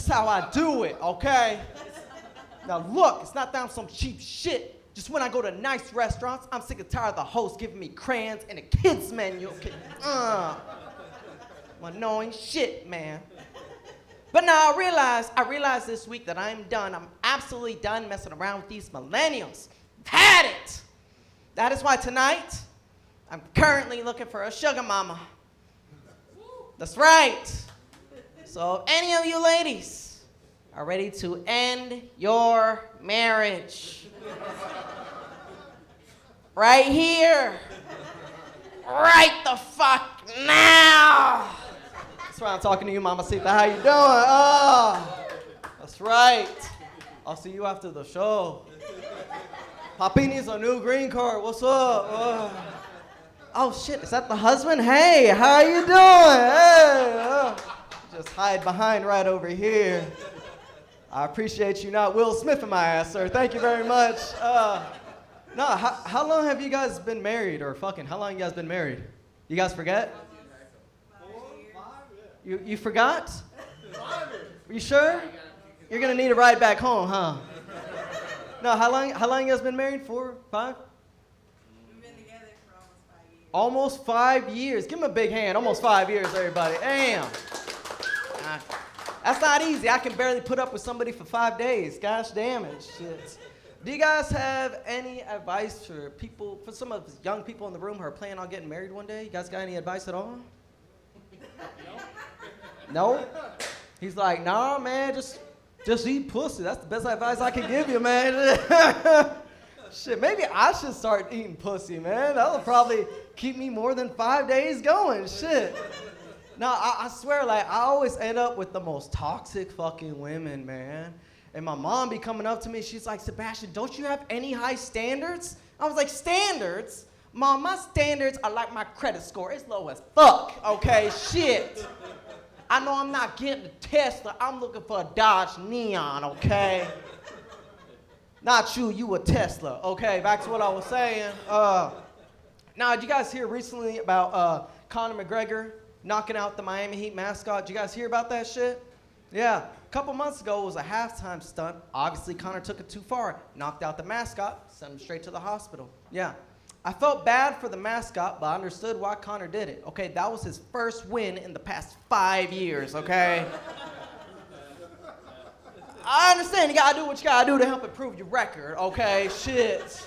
how I do it, okay? Now look, it's not that I'm some cheap shit. Just when I go to nice restaurants, I'm sick and tired of the host giving me crayons and a kids menu, okay? Annoying shit, man. But now I realized this week that I'm done. I'm absolutely done messing around with these millennials. I've had it. That is why tonight, I'm currently looking for a sugar mama. That's right. So if any of you ladies are ready to end your marriage, right here, right the fuck now. That's right, I'm talking to you, Mamacita. How you doing? Oh, that's right. I'll see you after the show. Papi needs a new green card. What's up? Oh shit, is that the husband? Hey, how you doing? Hey, just hide behind right over here. I appreciate you not Will Smith in my ass, sir. Thank you very much. No, how long have you guys been married, or fucking, how long you guys been married? You guys forget? You forgot? You sure? You're gonna need a ride back home, huh? No, how long you guys been married? 4, 5? We've been together for almost 5 years. Almost 5 years. Give him a big hand. Almost 5 years, everybody. Damn. That's not easy. I can barely put up with somebody for 5 days. Gosh damn it. Shit. Do you guys have any advice for people, for some of the young people in the room who are planning on getting married one day? You guys got any advice at all? No? He's like, nah, man, just eat pussy. That's the best advice I can give you, man. Shit, maybe I should start eating pussy, man. That'll probably keep me more than 5 days going. Shit. No, I swear, like, I always end up with the most toxic fucking women, man. And my mom be coming up to me, she's like, Sebastian, don't you have any high standards? I was like, standards? Mom, my standards are like my credit score. It's low as fuck, okay? Shit. I know I'm not getting a Tesla. I'm looking for a Dodge Neon, okay? Not you a Tesla, okay? Back to what I was saying. Now, did you guys hear recently about Conor McGregor knocking out the Miami Heat mascot? Did you guys hear about that shit? Yeah, a couple months ago, it was a halftime stunt. Obviously, Conor took it too far, knocked out the mascot, sent him straight to the hospital. Yeah, I felt bad for the mascot, but I understood why Conor did it. Okay, that was his first win in the past 5 years, okay? I understand you gotta do what you gotta do to help improve your record, okay? Shit.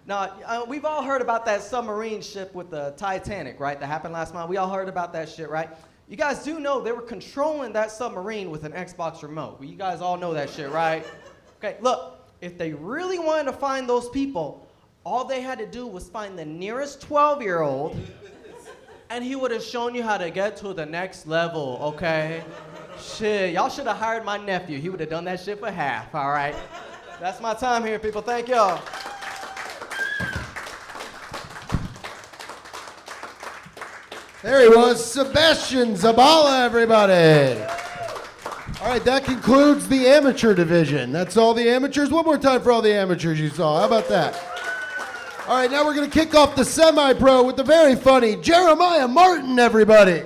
Now, we've all heard about that submarine ship with the Titanic, right? That happened last month. We all heard about that shit, right? You guys do know they were controlling that submarine with an Xbox remote. Well, you guys all know that shit, right? Okay, look, if they really wanted to find those people, all they had to do was find the nearest 12-year-old, and he would have shown you how to get to the next level, okay? Shit, y'all should have hired my nephew. He would have done that shit for half, all right? That's my time here, people. Thank y'all. There he was, Sebastian Zabala, everybody. All right, that concludes the amateur division. That's all the amateurs. One more time for all the amateurs you saw. How about that? All right, now we're going to kick off the semi-pro with the very funny Jeremiah Martin, everybody.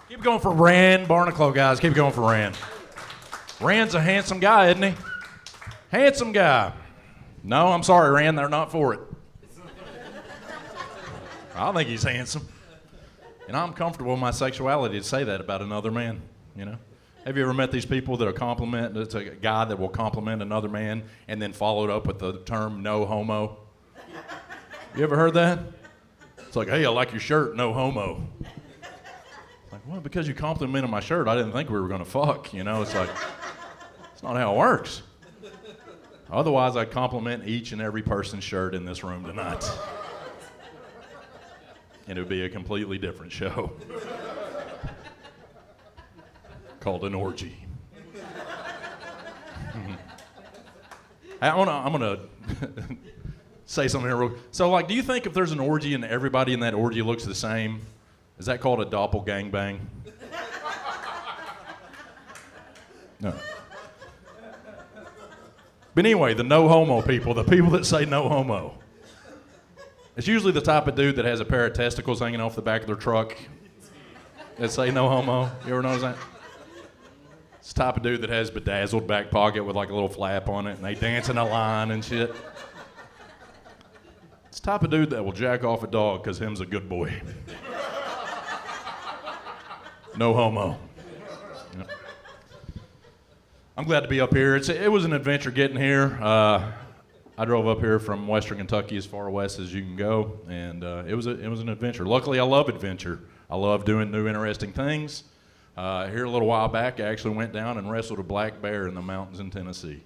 Keep going for Rand Barnacle, guys. Keep going for Rand. Rand's a handsome guy, isn't he? Handsome guy. No, I'm sorry, Rand. They're not for it. I think he's handsome. And I'm comfortable with my sexuality to say that about another man, you know? Have you ever met these people that are compliment, it's a guy that will compliment another man and then followed up with the term no homo? You ever heard that? It's like, hey, I like your shirt, no homo. Like, well, because you complimented my shirt, I didn't think we were gonna fuck, you know? It's like, it's not how it works. Otherwise, I'd compliment each and every person's shirt in this room tonight. And it would be a completely different show. Called an orgy. I'm gonna say something here real. So, like, do you think if there's an orgy and everybody in that orgy looks the same, is that called a doppelgangbang? No. But anyway, the no homo people, the people that say no homo. It's usually the type of dude that has a pair of testicles hanging off the back of their truck that say no homo. You ever notice that? It's the type of dude that has bedazzled back pocket with like a little flap on it and they dance in a line and shit. It's the type of dude that will jack off a dog because him's a good boy. No homo. Yep. I'm glad to be up here. It was an adventure getting here. I drove up here from Western Kentucky as far west as you can go, and it was an adventure. Luckily, I love adventure. I love doing new, interesting things. Here a little while back, I actually went down and wrestled a black bear in the mountains in Tennessee.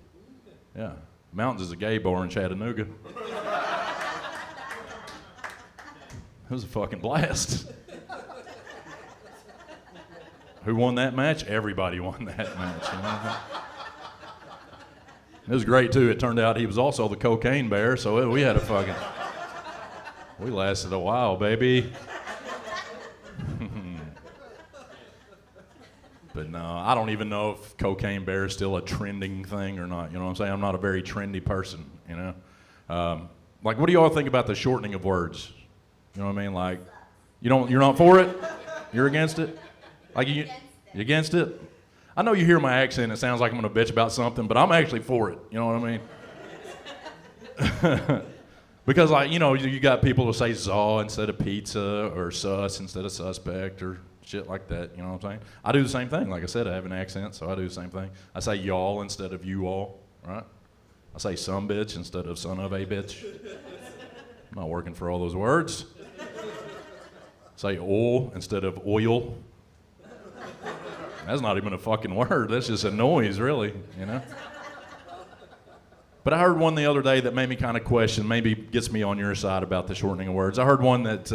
Yeah, mountains is a gay bar in Chattanooga. It was a fucking blast. Who won that match? Everybody won that match. You know? It was great, too. It turned out he was also the cocaine bear, so we had a fucking... We lasted a while, baby. But no, I don't even know if cocaine bear is still a trending thing or not. You know what I'm saying? I'm not a very trendy person, you know? Like, what do y'all think about the shortening of words? You know what I mean? Like, you're not for it? You're against it? Like, you against it? I know you hear my accent, it sounds like I'm gonna bitch about something, but I'm actually for it, you know what I mean? Because, like, you know, you got people who say zaw instead of pizza, or sus instead of suspect, or shit like that, you know what I'm saying? I do the same thing, like I said, I have an accent, so I do the same thing. I say y'all instead of you all, right? I say some bitch instead of son of a bitch. I'm not working for all those words. I say oil instead of oil. That's not even a fucking word. That's just a noise, really, you know? But I heard one the other day that made me kind of question, maybe gets me on your side about the shortening of words. I heard one that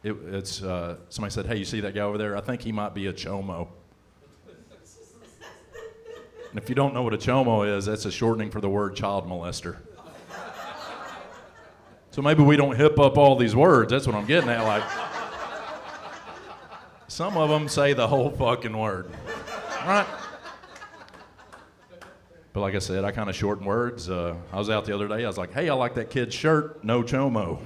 somebody said, hey, you see that guy over there? I think he might be a chomo. And if you don't know what a chomo is, that's a shortening for the word child molester. So maybe we don't hip up all these words. That's what I'm getting at. Like, some of them say the whole fucking word, right? But like I said, I kind of shorten words. I was out the other day. I was like, hey, I like that kid's shirt. No chomo.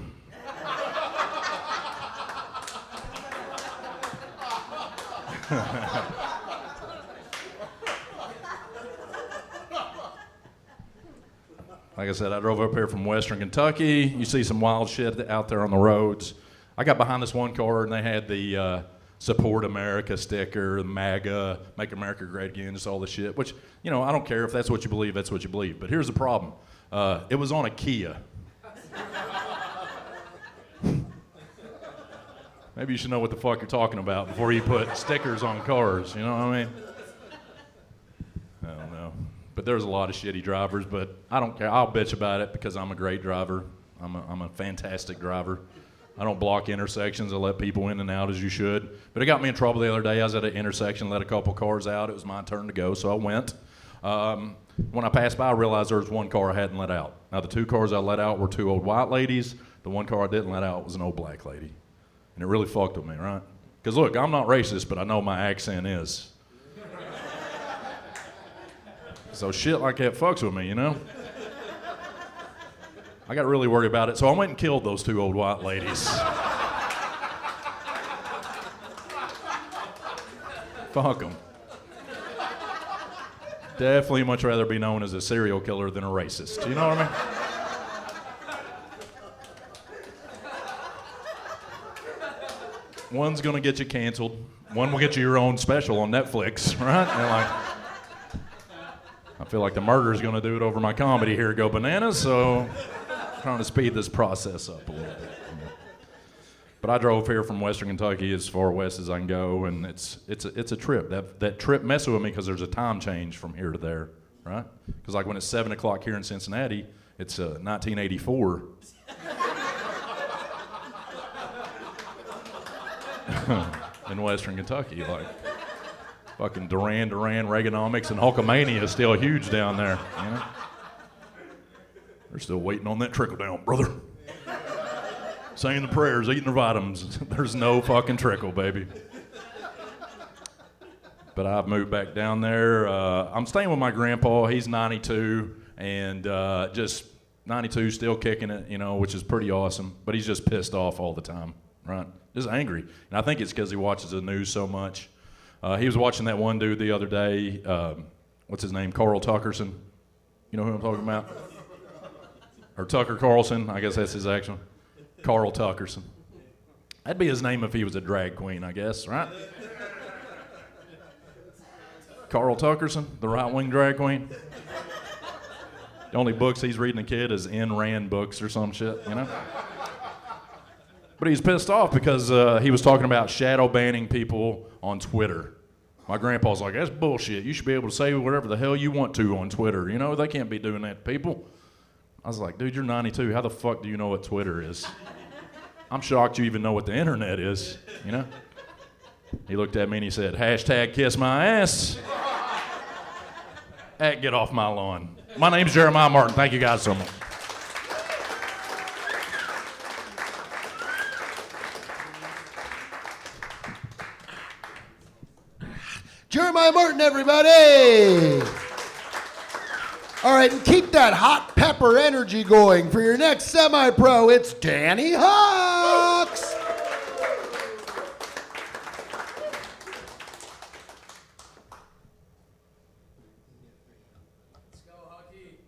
Like I said, I drove up here from Western Kentucky. You see some wild shit out there on the roads. I got behind this one car and they had the Support America sticker, the MAGA, Make America Great Again, just all this shit, which, you know, I don't care if that's what you believe, that's what you believe. But here's the problem. It was on a Kia. Maybe you should know what the fuck you're talking about before you put stickers on cars, you know what I mean? I don't know. But there's a lot of shitty drivers, but I don't care. I'll bitch about it because I'm a great driver. I'm a fantastic driver. I don't block intersections. I let people in and out as you should. But it got me in trouble the other day. I was at an intersection, let a couple cars out. It was my turn to go, so I went. When I passed by, I realized there was one car I hadn't let out. Now, the 2 cars I let out were 2 old white ladies. The 1 car I didn't let out was an old black lady. And it really fucked with me, right? Because, look, I'm not racist, but I know my accent is. So shit like that fucks with me, you know? I got really worried about it, so I went and killed those 2 old white ladies. Fuck them. Definitely much rather be known as a serial killer than a racist. You know what I mean? One's gonna get you canceled. One will get you your own special on Netflix, right? And like, I feel like the murder's gonna do it over my comedy here, Go Bananas, so trying to speed this process up a little bit. But I drove here from Western Kentucky as far west as I can go, and it's a trip. That trip messes with me because there's a time change from here to there, right? Because like when it's 7 o'clock here in Cincinnati, it's 1984. In Western Kentucky, like fucking Duran Duran, Reaganomics, and Hulkamania is still huge down there, you know? They're still waiting on that trickle down, brother. Saying the prayers, eating their vitamins. There's no fucking trickle, baby. But I've moved back down there. I'm staying with my grandpa. He's 92 and just 92, still kicking it, you know, which is pretty awesome. But he's just pissed off all the time, right? Just angry. And I think it's because he watches the news so much. He was watching that one dude the other day. What's his name? Carl Tuckerson. You know who I'm talking about? Or Tucker Carlson, I guess that's his actual. Carl Tuckerson. That'd be his name if he was a drag queen, I guess, right? Carl Tuckerson, the right-wing drag queen. The only books he's reading a kid is Ayn Rand books or some shit, you know? But he's pissed off because he was talking about shadow banning people on Twitter. My grandpa's like, that's bullshit. You should be able to say whatever the hell you want to on Twitter. You know, they can't be doing that to people. I was like, dude, you're 92. How the fuck do you know what Twitter is? I'm shocked you even know what the internet is, you know? He looked at me and he said, hashtag kiss my ass. Get off my lawn. My name's Jeremiah Martin. Thank you guys so much. Jeremiah Martin, everybody! All right, and keep that hot pepper energy going for your next semi-pro. It's Danny Hawks. Let's go, Hockey.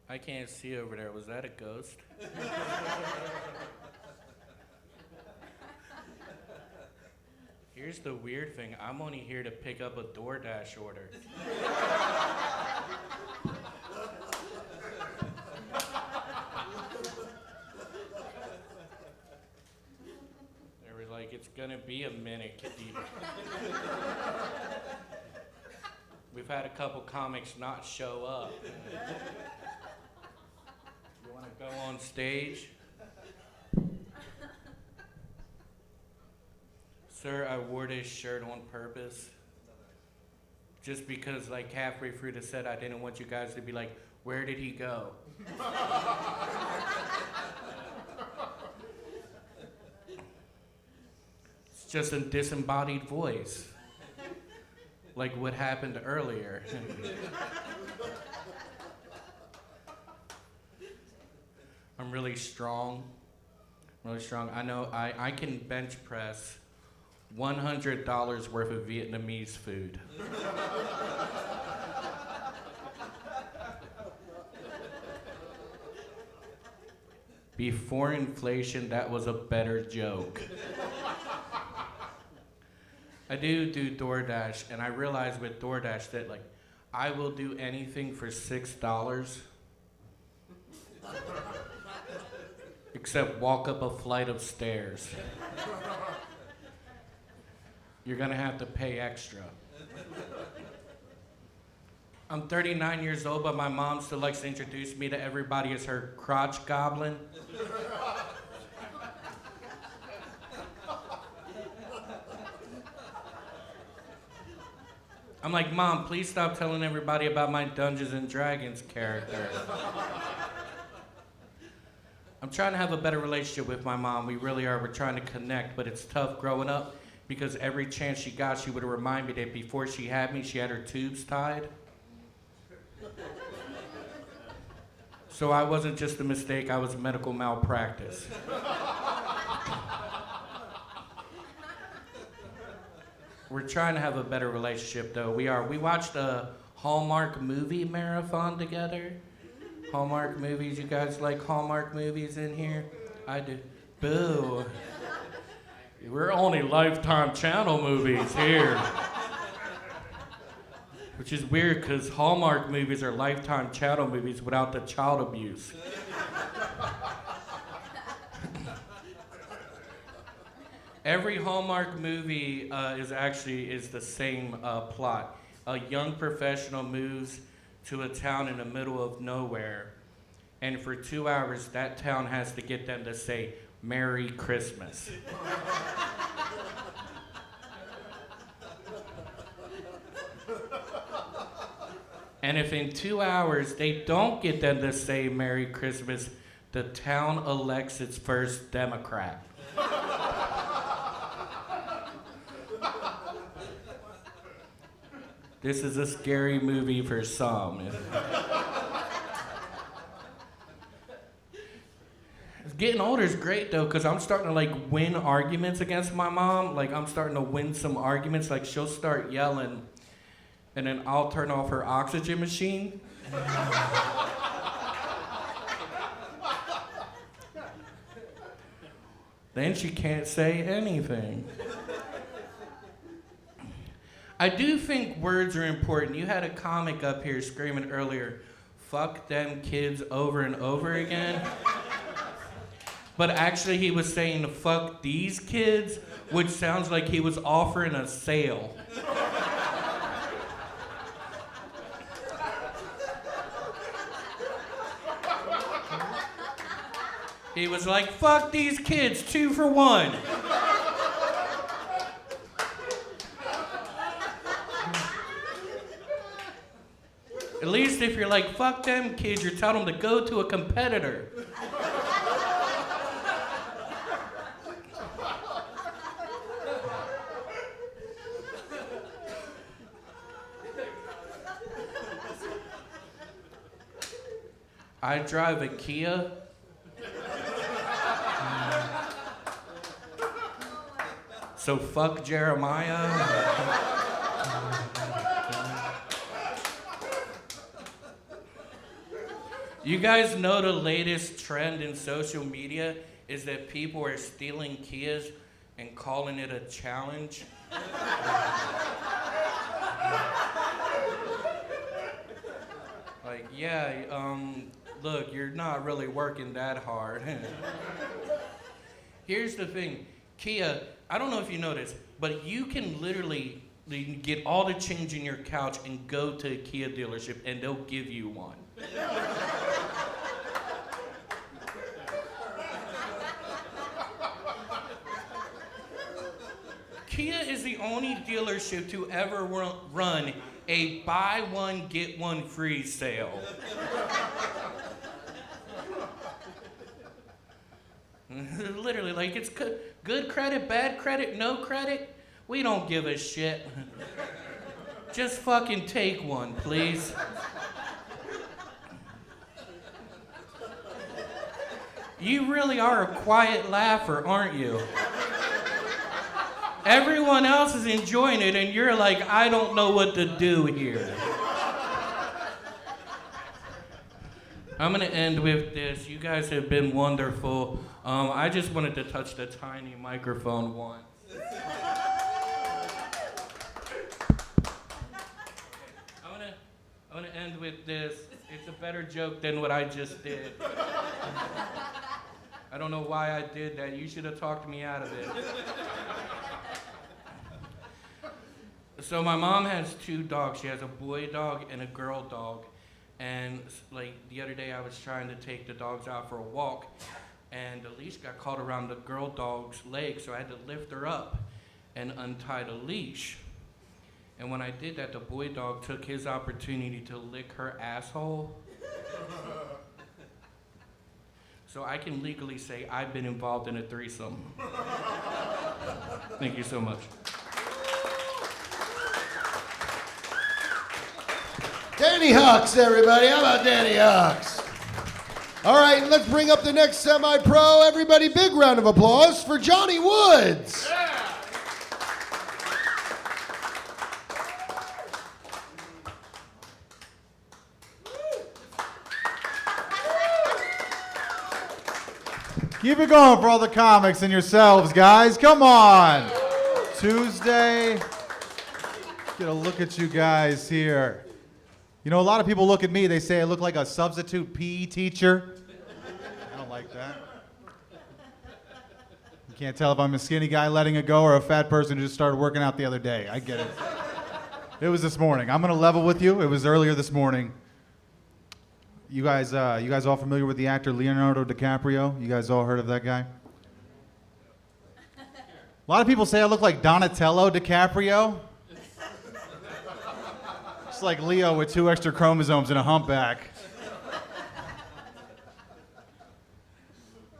I can't see over there. Was that a ghost? Here's the weird thing. I'm only here to pick up a DoorDash order. They were like, it's gonna be a minute, Khadija. We've had a couple comics not show up. You wanna go on stage? Sir, I wore this shirt on purpose. Just because, like, halfway through the set, I didn't want you guys to be like, where did he go? It's just a disembodied voice. Like what happened earlier. I'm really strong. Really strong. I know I can bench press $100 worth of Vietnamese food. Before inflation, that was a better joke. I do DoorDash, and I realize with DoorDash that like I will do anything for $6 except walk up a flight of stairs. You're gonna have to pay extra. I'm 39 years old, but my mom still likes to introduce me to everybody as her crotch goblin. I'm like, Mom, please stop telling everybody about my Dungeons and Dragons character. I'm trying to have a better relationship with my mom. We really are. We're trying to connect, but it's tough growing up because every chance she got, she would remind me that before she had me, she had her tubes tied. So I wasn't just a mistake, I was medical malpractice. We're trying to have a better relationship, though. We are. We watched a Hallmark movie marathon together. Hallmark movies, you guys like Hallmark movies in here? I do. Boo. We're only Lifetime Channel movies here. Which is weird, because Hallmark movies are Lifetime Channel movies without the child abuse. Every Hallmark movie is the same plot. A young professional moves to a town in the middle of nowhere, and for 2 hours, that town has to get them to say, "Merry Christmas." And if in 2 hours they don't get them to say Merry Christmas, the town elects its first Democrat. This is a scary movie for some. Getting older is great though, because I'm starting to like win arguments against my mom. Like I'm starting to win some arguments. Like she'll start yelling, and then I'll turn off her oxygen machine. Then she can't say anything. I do think words are important. You had a comic up here screaming earlier, "Fuck them kids" over and over again. But actually he was saying, "Fuck these kids," which sounds like he was offering a sale. He was like, "Fuck these kids, 2 for 1. At least if you're like, "Fuck them kids," you're telling them to go to a competitor. I drive a Kia. So fuck Jeremiah. You guys know the latest trend in social media is that people are stealing Kias and calling it a challenge? Like, yeah, look, you're not really working that hard. Here's the thing, Kia, I don't know if you know this, but you can literally get all the change in your couch and go to a Kia dealership and they'll give you one. Kia is the only dealership to ever run a buy one, get one free sale. Literally, like it's good credit, bad credit, no credit. We don't give a shit. Just fucking take one, please. You really are a quiet laugher, aren't you? Everyone else is enjoying it, and you're like, I don't know what to do here. I'm gonna end with this. You guys have been wonderful. I just wanted to touch the tiny microphone once. I'm gonna end with this. It's a better joke than what I just did. I don't know why I did that. You should have talked me out of it. So my mom has 2 dogs. She has a boy dog and a girl dog. And like the other day I was trying to take the dogs out for a walk, and the leash got caught around the girl dog's leg, so I had to lift her up and untie the leash. And when I did that, the boy dog took his opportunity to lick her asshole. So I can legally say I've been involved in a threesome. Thank you so much. Danny Hawks, everybody. How about Danny Hawks? All right, let's bring up the next semi-pro. Everybody, big round of applause for Johnny Woods. Keep it going for all the comics and yourselves, guys. Come on. Tuesday. Get a look at you guys here. You know, a lot of people look at me, they say I look like a substitute PE teacher. I don't like that. You can't tell if I'm a skinny guy letting it go or a fat person who just started working out the other day. I get it. It was this morning. I'm gonna level with you. It was earlier this morning. You guys all familiar with the actor Leonardo DiCaprio? You guys all heard of that guy? A lot of people say I look like Donatello DiCaprio. It's like Leo with 2 extra chromosomes and a humpback.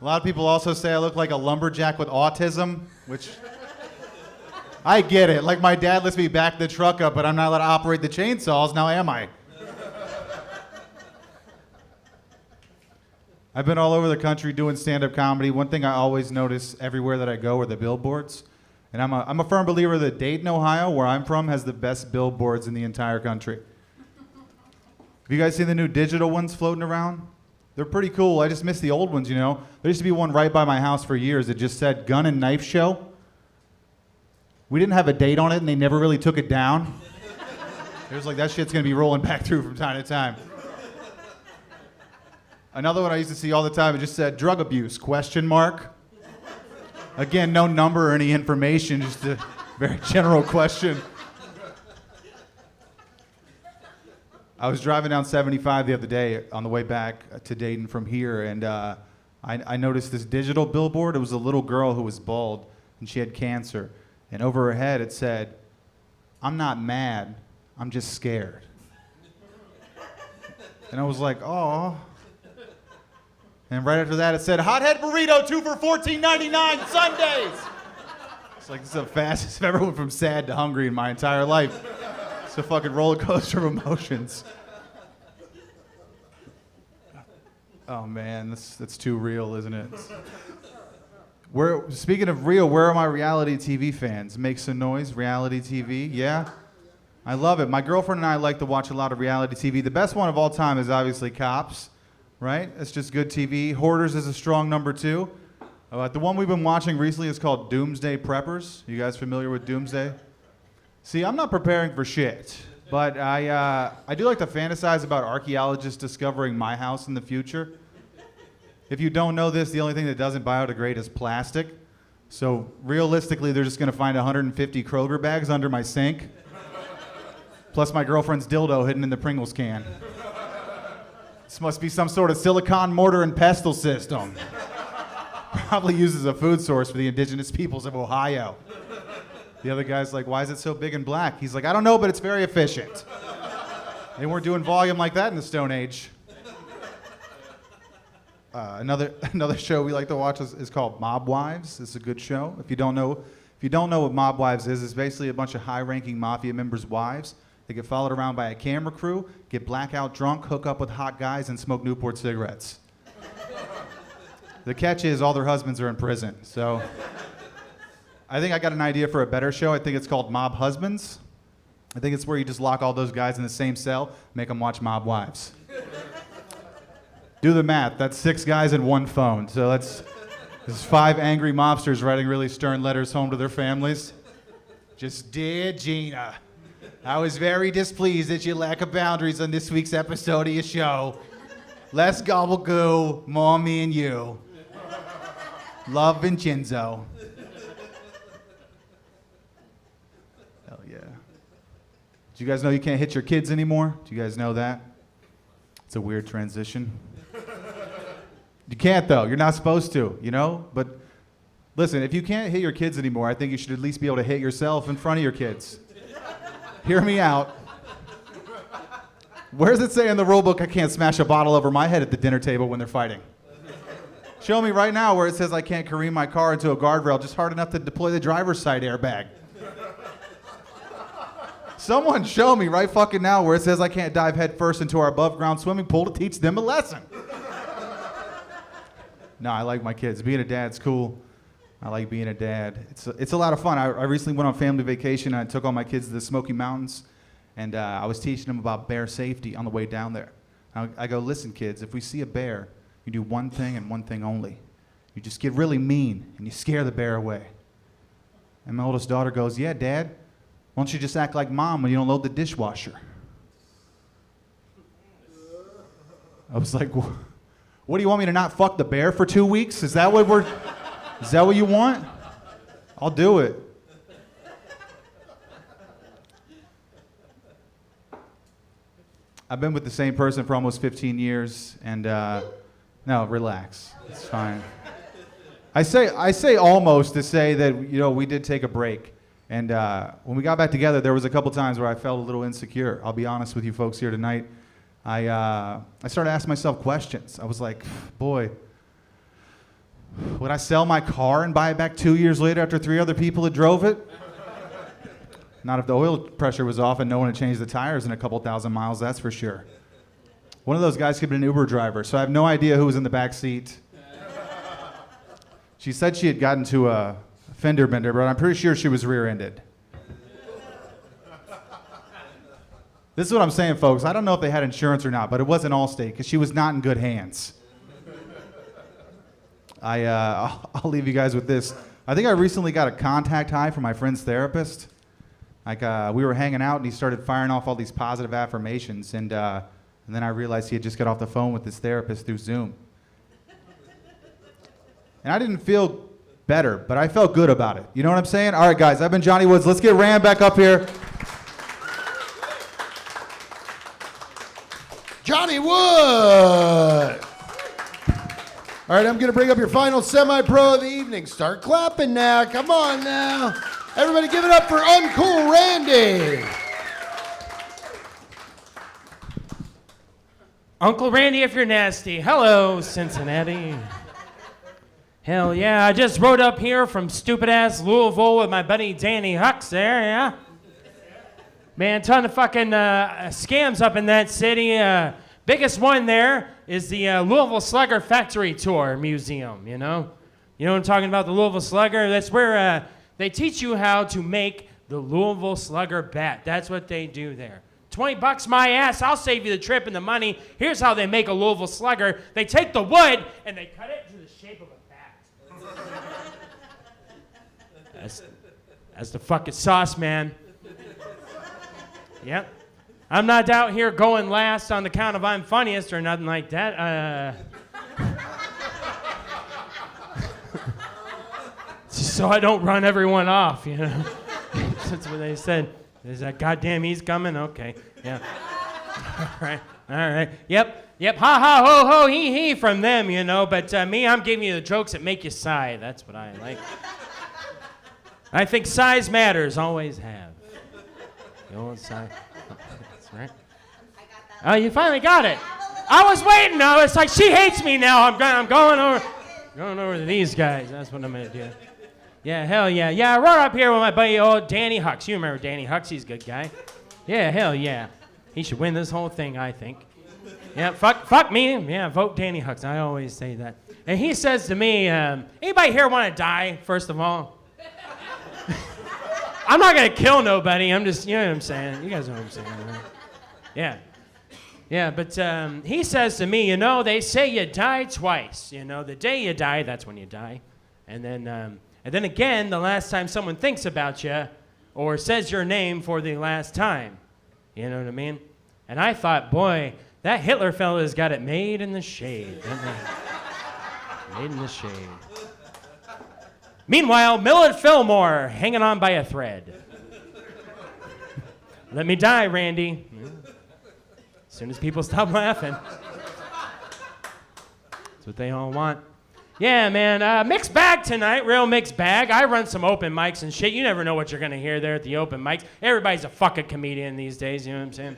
A lot of people also say I look like a lumberjack with autism, which I get it. Like my dad lets me back the truck up, but I'm not allowed to operate the chainsaws. Now am I? I've been all over the country doing stand-up comedy. One thing I always notice everywhere that I go are the billboards. And I'm a firm believer that Dayton, Ohio, where I'm from, has the best billboards in the entire country. Have you guys seen the new digital ones floating around? They're pretty cool. I just miss the old ones, you know. There used to be one right by my house for years that just said Gun and Knife Show. We didn't have a date on it, and they never really took it down. It was like, that shit's going to be rolling back through from time to time. Another one I used to see all the time, it just said drug abuse, ? Again, no number or any information, just a very general question. I was driving down 75 the other day on the way back to Dayton from here, and I noticed this digital billboard. It was a little girl who was bald, and she had cancer. And over her head it said, "I'm not mad, I'm just scared." And I was like, oh. And right after that, it said, "Hothead burrito, 2 for $14.99 Sundays." It's like, this is the fastest I've ever went from sad to hungry in my entire life. It's a fucking roller coaster of emotions. Oh man, that's too real, isn't it? Speaking of real, where are my reality TV fans? Make some noise, reality TV, yeah? I love it. My girlfriend and I like to watch a lot of reality TV. The best one of all time is obviously Cops. Right? It's just good TV. Hoarders is a strong number 2. The one we've been watching recently is called Doomsday Preppers. You guys familiar with Doomsday? See, I'm not preparing for shit, but I do like to fantasize about archaeologists discovering my house in the future. If you don't know this, the only thing that doesn't biodegrade is plastic. So realistically, they're just going to find 150 Kroger bags under my sink, plus my girlfriend's dildo hidden in the Pringles can. This must be some sort of silicon mortar and pestle system. Probably used as a food source for the indigenous peoples of Ohio. The other guy's like, "Why is it so big and black?" He's like, "I don't know, but it's very efficient." They weren't doing volume like that in the Stone Age. Another show we like to watch is called Mob Wives. It's a good show. If you don't know what Mob Wives is, it's basically a bunch of high-ranking mafia members' wives. They get followed around by a camera crew, get blackout drunk, hook up with hot guys, and smoke Newport cigarettes. The catch is all their husbands are in prison. So I think I got an idea for a better show. I think it's called Mob Husbands. I think it's where you just lock all those guys in the same cell, make them watch Mob Wives. Do the math. That's 6 guys and 1 phone. So that's 5 angry mobsters writing really stern letters home to their families. Just, dear Gina, I was very displeased at your lack of boundaries on this week's episode of your show. Less gobblegoo, more me and you. Love, Vincenzo. Hell yeah. Did you guys know you can't hit your kids anymore? Do you guys know that? It's a weird transition. You can't, though. You're not supposed to, you know? But listen, if you can't hit your kids anymore, I think you should at least be able to hit yourself in front of your kids. Hear me out. Where does it say in the rule book I can't smash a bottle over my head at the dinner table when they're fighting? Show me right now where it says I can't careen my car into a guardrail just hard enough to deploy the driver's side airbag. Someone show me right fucking now where it says I can't dive head first into our above ground swimming pool to teach them a lesson. No, I like my kids. Being a dad's cool. I like being a dad. It's a lot of fun. I recently went on family vacation. I took all my kids to the Smoky Mountains, and I was teaching them about bear safety on the way down there. I go, listen, kids, if we see a bear, you do one thing and one thing only. You just get really mean, and you scare the bear away. And my oldest daughter goes, yeah, Dad, why don't you just act like Mom when you don't load the dishwasher? I was like, what do you want me to not fuck the bear for 2 weeks? Is that what you want? I'll do it. I've been with the same person for almost 15 years, and no, relax. It's fine. I say almost to say that, you know, we did take a break. And when we got back together, there was a couple times where I felt a little insecure. I'll be honest with you folks here tonight. I started asking myself questions. I was like, boy, would I sell my car and buy it back 2 years later after 3 other people had drove it? Not if the oil pressure was off and no one had changed the tires in a couple thousand miles, that's for sure. One of those guys could have been an Uber driver, so I have no idea who was in the back seat. She said she had gotten to a fender bender, but I'm pretty sure she was rear-ended. This is what I'm saying, folks. I don't know if they had insurance or not, but it wasn't Allstate because she was not in good hands. I'll leave you guys with this. I think I recently got a contact high from my friend's therapist. Like we were hanging out and he started firing off all these positive affirmations, and then I realized he had just got off the phone with his therapist through Zoom. And I didn't feel better, but I felt good about it. You know what I'm saying? All right, guys, I've been Johnny Woods. Let's get Ram back up here. Johnny Wood! All right, I'm going to bring up your final semi-pro of the evening. Start clapping now. Come on now. Everybody give it up for Uncool Randy. Uncle Randy, if you're nasty. Hello, Cincinnati. Hell yeah, I just rode up here from stupid-ass Louisville with my buddy Danny Hux there, yeah? Man, ton of fucking scams up in that city. Biggest one there is the Louisville Slugger Factory Tour Museum, you know? You know what I'm talking about, the Louisville Slugger? That's where they teach you how to make the Louisville Slugger bat. That's what they do there. $20 my ass, I'll save you the trip and the money. Here's how they make a Louisville Slugger. They take the wood and they cut it to the shape of a bat. That's the fucking sauce, man. Yep. I'm not out here going last on the count of I'm funniest or nothing like that. So I don't run everyone off, you know. That's what they said. Is that goddamn he's coming? Okay, yeah. All right. Yep. Ha ha ho ho he from them, you know. But me, I'm giving you the jokes that make you sigh. That's what I like. I think size matters. Always have. You know, sigh. That's right. Oh, you finally got it. I was waiting. No, it's like she hates me now. I'm going over to these guys. That's what I'm gonna do. Yeah, hell yeah. Yeah, I rode up here with my buddy old Danny Hux. You remember Danny Hux? He's a good guy. Yeah, hell yeah. He should win this whole thing, I think. Yeah, fuck me. Yeah, vote Danny Hux. I always say that. And he says to me, anybody here want to die, first of all? I'm not gonna kill nobody. I'm just, you know what I'm saying. You guys know what I'm saying, right? Yeah. Yeah, but he says to me, you know, they say you die twice. You know, the day you die, that's when you die. And then again, the last time someone thinks about you or says your name for the last time. You know what I mean? And I thought, boy, that Hitler fella's got it made in the shade, doesn't he? Made in the shade. Meanwhile, Millard Fillmore hanging on by a thread. Let me die, Randy. As soon as people stop laughing. That's what they all want. Yeah, man, mixed bag tonight, real mixed bag. I run some open mics and shit. You never know what you're gonna hear there at the open mics. Everybody's a fucking comedian these days, you know what I'm saying?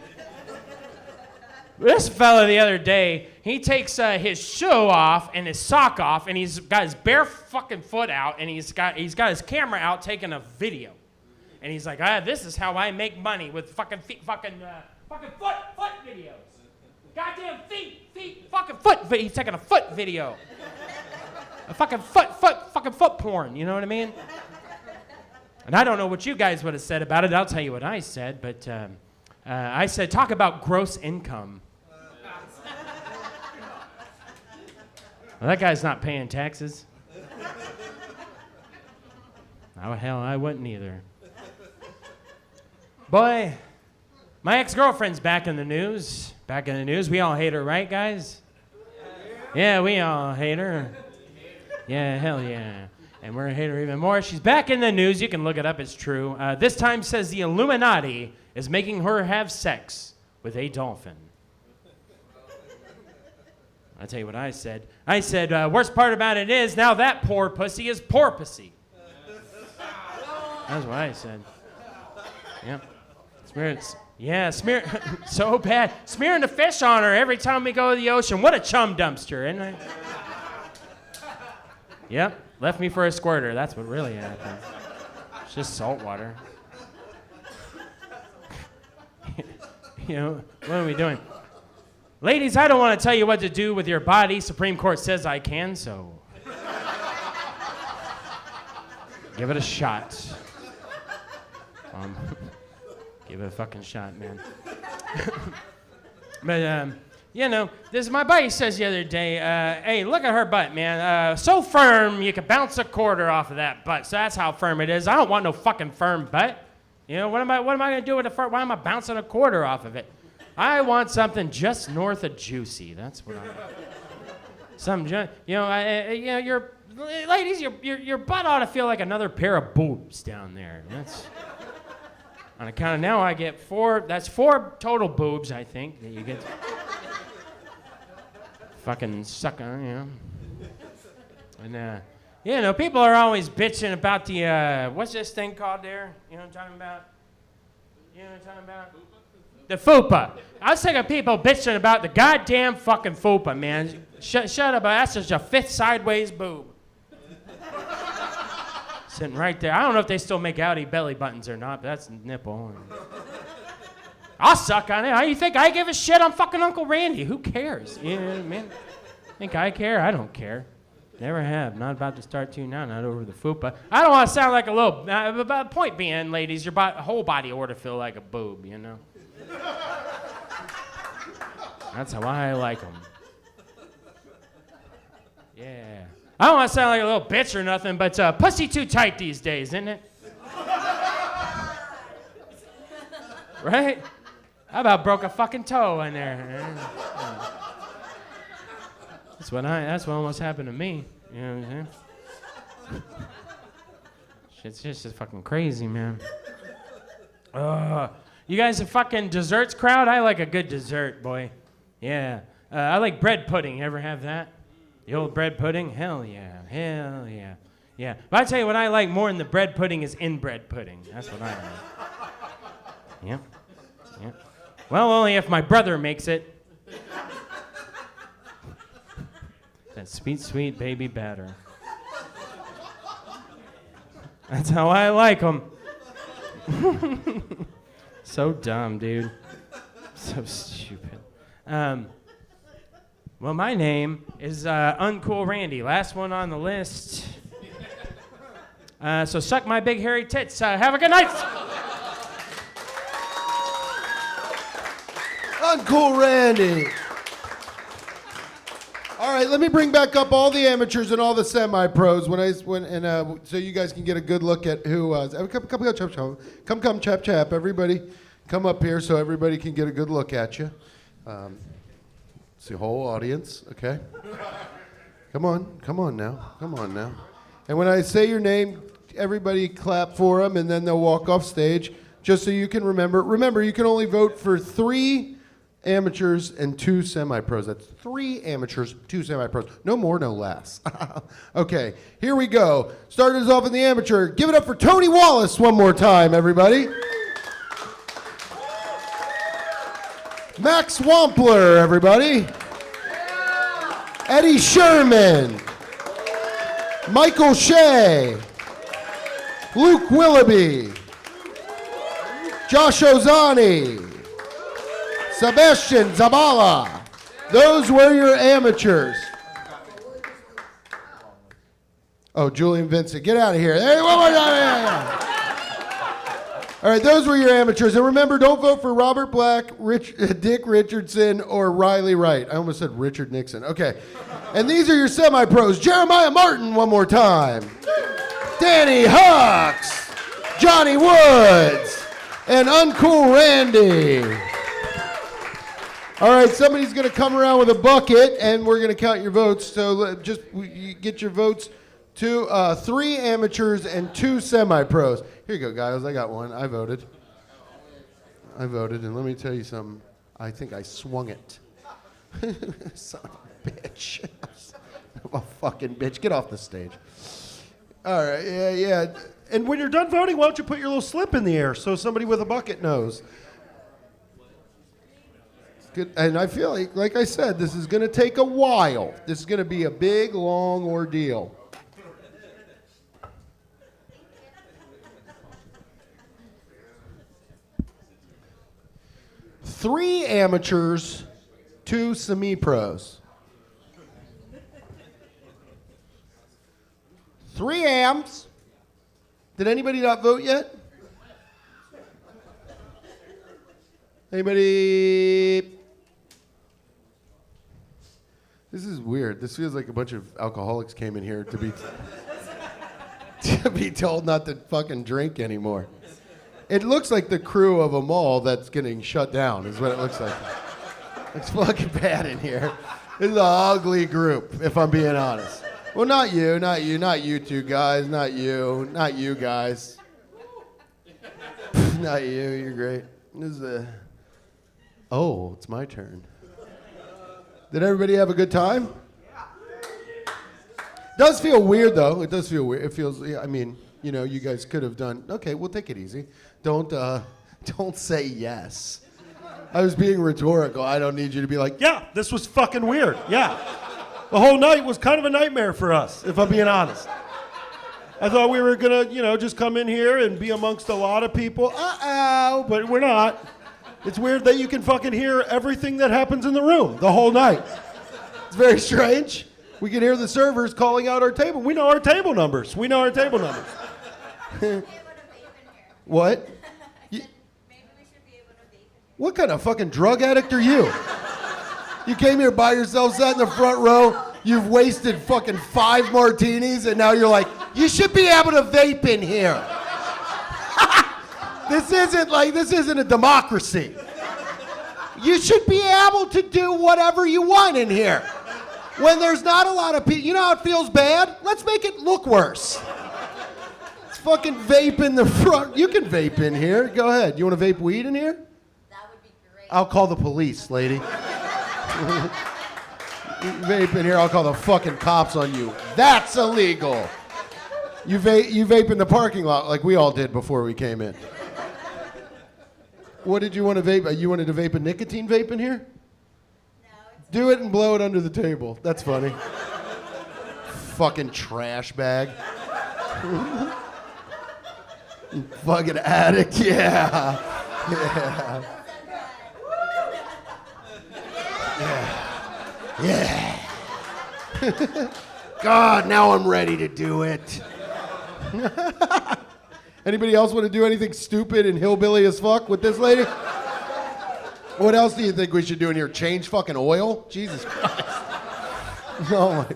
This fella the other day, he takes his shoe off and his sock off, and he's got his bare fucking foot out, and he's got his camera out taking a video. And he's like, this is how I make money with fucking foot videos. Goddamn feet, fucking foot. He's taking a foot video. A fucking foot porn, you know what I mean? And I don't know what you guys would have said about it. I'll tell you what I said, but I said, talk about gross income. Well, that guy's not paying taxes. Oh, hell, I wouldn't either. Boy, my ex-girlfriend's back in the news. Back in the news. We all hate her, right, guys? Yeah, we all hate her. Yeah, hell yeah. And we're gonna hate her even more. She's back in the news. You can look it up. It's true. This time says the Illuminati is making her have sex with a dolphin. I'll tell you what I said. I said, worst part about it is now that poor pussy is porpoisey. That's what I said. Yep. Smear so bad. Smearing the fish on her every time we go to the ocean. What a chum dumpster, isn't it? Yep. Left me for a squirter. That's what really happened. It's just salt water. You know, what are we doing? Ladies, I don't want to tell you what to do with your body. Supreme Court says I can, so give it a shot. Give it a fucking shot, man. But, you know, my buddy says the other day, hey, look at her butt, man. So firm, you could bounce a quarter off of that butt. So that's how firm it is. I don't want no fucking firm butt. You know, what am I going to do with why am I bouncing a quarter off of it? I want something just north of juicy. That's what I want. Something, ladies, your butt ought to feel like another pair of boobs down there. That's... On account of now, I get 4. That's 4 total boobs, I think, that you get. Fucking suck on, you know. And, you know, people are always bitching about the, what's this thing called there? You know what I'm talking about? You know what I'm talking about? The fupa. I was sick of people bitching about the goddamn fucking fupa, man. Shut up, that's just a 5th sideways boob. Sitting right there. I don't know if they still make outie belly buttons or not, but that's a nipple. I'll suck on it. How you think I give a shit? I'm fucking Uncle Randy. Who cares? You know what I mean? Think I care? I don't care. Never have. Not about to start to now. Not over the fupa. I don't want to sound like a little... But point being, ladies, your whole body ought to feel like a boob, you know? That's how I like them. Yeah. I don't want to sound like a little bitch or nothing, but pussy too tight these days, isn't it? Right? How about broke a fucking toe in there? That's what almost happened to me. You know what I'm saying? Shit's just fucking crazy, man. You guys a fucking desserts crowd? I like a good dessert, boy. Yeah. I like bread pudding. You ever have that? The old bread pudding? Hell yeah. Hell yeah. Yeah. But I tell you what I like more than the bread pudding is inbred pudding. That's what I like. Yep. Yep. Well, only if my brother makes it. That sweet, sweet baby batter. That's how I like them. So dumb, dude. So stupid. Well, my name is Uncool Randy. Last one on the list. So suck my big hairy tits. Have a good night. Uncool Randy. All right, let me bring back up all the amateurs and all the semi-pros so you guys can get a good look at who. Come, chap, chap. Everybody, come up here so everybody can get a good look at you. It's the whole audience, okay? Come on now. And when I say your name, everybody clap for them, and then they'll walk off stage, just so you can remember. Remember, you can only vote for 3 amateurs and 2 semi-pros. That's 3 amateurs, 2 semi-pros. No more, no less. Okay, here we go. Started us off in the amateur. Give it up for Tony Wallace one more time, everybody. Max Wampler, everybody. Eddie Sherman. Michael Shea. Luke Willoughby. Josh Ozani. Sebastian Zabala. Those were your amateurs. Oh, Julian Vincent, get out of here. Hey, one more time. All right, those were your amateurs. And remember, don't vote for Robert Black, Dick Richardson, or Riley Wright. I almost said Richard Nixon. Okay. And these are your semi-pros. Jeremiah Martin, one more time. Danny Hux. Johnny Woods. And Uncool Randy. All right, somebody's going to come around with a bucket, and we're going to count your votes. So just you get your votes to 3 amateurs and 2 semi-pros. Here you go, guys. I got one. I voted, and let me tell you something. I think I swung it. Son of a bitch. I'm a fucking bitch. Get off the stage. All right, yeah. And when you're done voting, why don't you put your little slip in the air so somebody with a bucket knows? Good. And I feel like I said, this is going to take a while. This is going to be a big, long ordeal. Three amateurs, 2 semi-pros. 3 AMs. Did anybody not vote yet? Anybody? This is weird. This feels like a bunch of alcoholics came in here to be told not to fucking drink anymore. It looks like the crew of a mall that's getting shut down is what it looks like. It's fucking bad in here. This is an ugly group, if I'm being honest. Well, not you two guys, not you guys. Not you, you're great. This is Oh, it's my turn. Did everybody have a good time? Does feel weird, though. It does feel weird. It feels, I mean, you guys could have done, okay, we'll take it easy. Don't say yes. I was being rhetorical. I don't need you to be like, yeah, this was fucking weird. Yeah. The whole night was kind of a nightmare for us, if I'm being honest. I thought we were going to, just come in here and be amongst a lot of people. But we're not. It's weird that you can fucking hear everything that happens in the room the whole night. It's very strange. We can hear the servers calling out our table. We know our table numbers. What? What kind of fucking drug addict are you? You came here by yourself, sat in the front row, you've wasted fucking 5 martinis, and now you're like, you should be able to vape in here. This isn't a democracy. You should be able to do whatever you want in here. When there's not a lot of people, you know how it feels bad? Let's make it look worse. Let's fucking vape in the front. You can vape in here. Go ahead. You want to vape weed in here? That would be great. I'll call the police, lady. You vape in here, I'll call the fucking cops on you. That's illegal. You vape in the parking lot like we all did before we came in. What did you want to vape? You wanted to vape a nicotine vape in here? No. Do it and blow it under the table. That's funny. Fucking trash bag. You fucking addict, yeah. Yeah. God, now I'm ready to do it. Anybody else want to do anything stupid and hillbilly as fuck with this lady? What else do you think we should do in here? Change fucking oil? Jesus Christ. Oh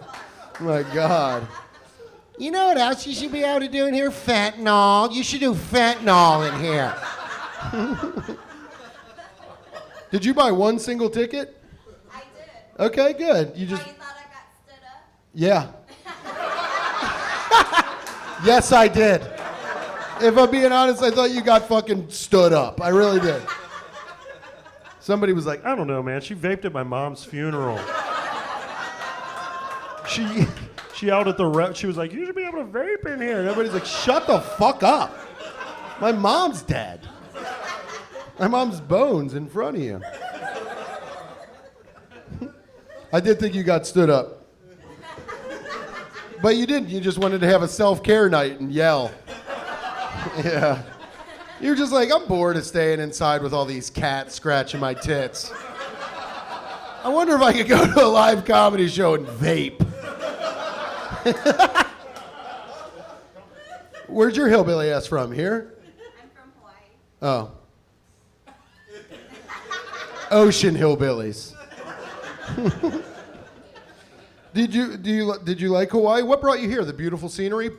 my God. You know what else you should be able to do in here? Fentanyl. You should do fentanyl in here. Did you buy one single ticket? I did. Okay, good. You just. Oh, you thought I got stood up? Yeah. Yes, I did. If I'm being honest, I thought you got fucking stood up. I really did. Somebody was like, I don't know, man. She vaped at my mom's funeral. She yelled at the rep. She was like, you should be able to vape in here. And everybody's like, shut the fuck up. My mom's dead. My mom's bones in front of you. I did think you got stood up. But you didn't. You just wanted to have a self-care night and yell. Yeah. You're just like, I'm bored of staying inside with all these cats scratching my tits. I wonder if I could go to a live comedy show and vape. Where's your hillbilly ass from? Here? I'm from Hawaii. Oh. Ocean hillbillies. Did you like Hawaii? What brought you here? The beautiful scenery?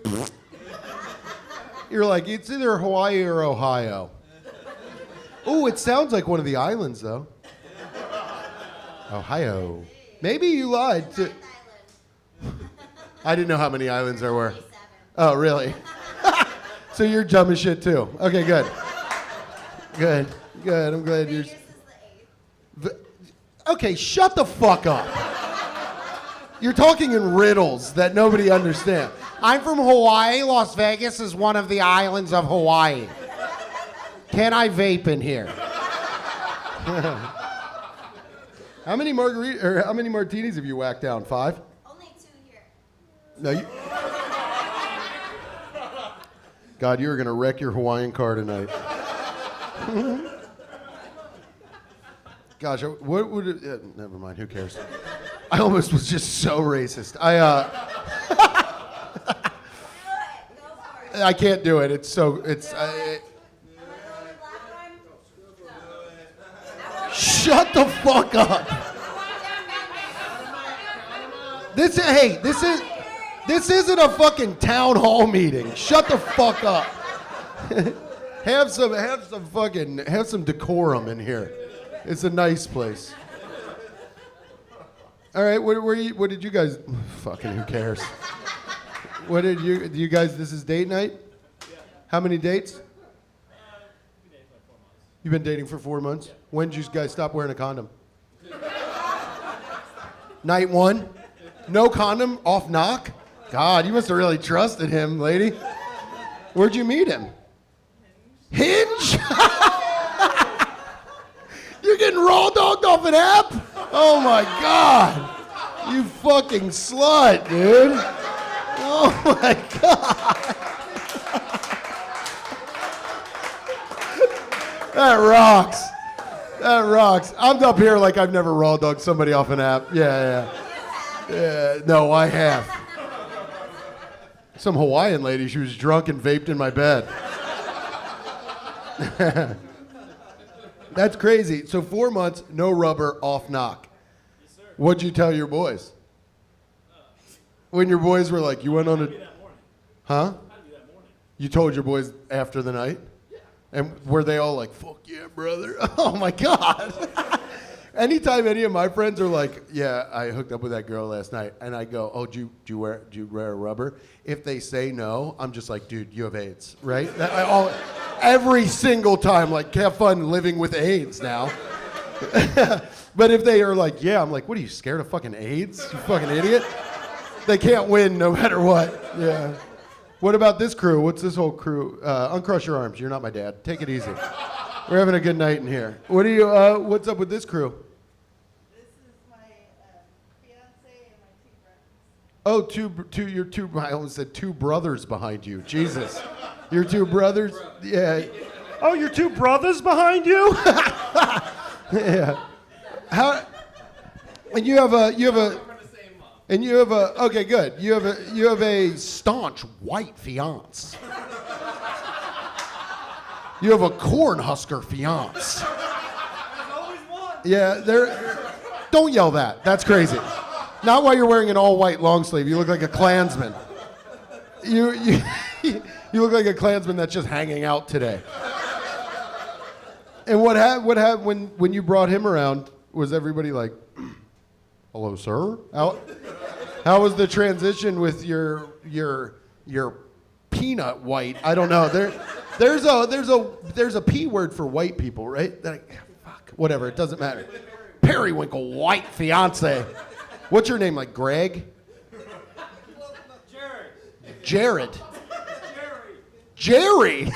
You're like, it's either Hawaii or Ohio. Oh, it sounds like one of the islands, though. Ohio. Maybe you lied. I didn't know how many islands there were. Oh, really? So you're dumb as shit, too. Okay, good. Good. I'm glad you're... Okay, shut the fuck up. You're talking in riddles that nobody understands. I'm from Hawaii. Las Vegas is one of the islands of Hawaii. Can I vape in here? How many martinis have you whacked down? 5? Only 2 here. No, you... God, you were gonna wreck your Hawaiian car tonight. Gosh, what would it... never mind, who cares? I almost was just so racist. I can't do it. It's so... Shut the fuck up. This isn't a fucking town hall meeting. Shut the fuck up. have some decorum in here. It's a nice place. All right, what did you guys... Fucking who cares? What did you guys... This is date night? Yeah. How many dates? You've been dating for 4 months? Yeah. When did you guys stop wearing a condom? Night 1? No condom? Off knock? God, you must have really trusted him, lady. Where'd you meet him? Hinge? You're getting raw dogged off an app? Oh my God. You fucking slut, dude. Oh my God. That rocks. That rocks. I'm up here like I've never raw dogged somebody off an app. Yeah. No, I have. Some Hawaiian lady, she was drunk and vaped in my bed. That's crazy. So 4 months, no rubber, off knock. Yes, sir. What'd you tell your boys? When your boys were like, you went on a... Huh? You told your boys after the night? Yeah. And were they all like, fuck yeah, brother? Oh my God. Anytime any of my friends are like, yeah, I hooked up with that girl last night, and I go, oh, do you wear a rubber? If they say no, I'm just like, dude, you have AIDS, right? Every single time, like, have fun living with AIDS now. But if they are like, yeah, I'm like, what are you, scared of fucking AIDS? You fucking idiot. They can't win no matter what. Yeah. What about this crew? What's this whole crew? Uncross your arms. You're not my dad. Take it easy. We're having a good night in here. What do you? What's up with this crew? This is my fiance and my 2 friends. Oh, your two. I almost said 2 brothers behind you. Jesus, your 2 brothers. Yeah. Oh, your 2 brothers behind you? Yeah. How? And you have a. And you have a okay, good. You have a staunch white fiance. You have a Cornhusker fiance. Yeah, don't yell that. That's crazy. Not while you're wearing an all-white long sleeve. You look like a Klansman. You look like a Klansman that's just hanging out today. And what happened when you brought him around? Was everybody like, "Hello, sir"? How was the transition with your peanut white? I don't know. There's a P word for white people, right? Fuck, whatever. It doesn't matter. Periwinkle white fiance. What's your name? Like Greg? Jared. Jerry.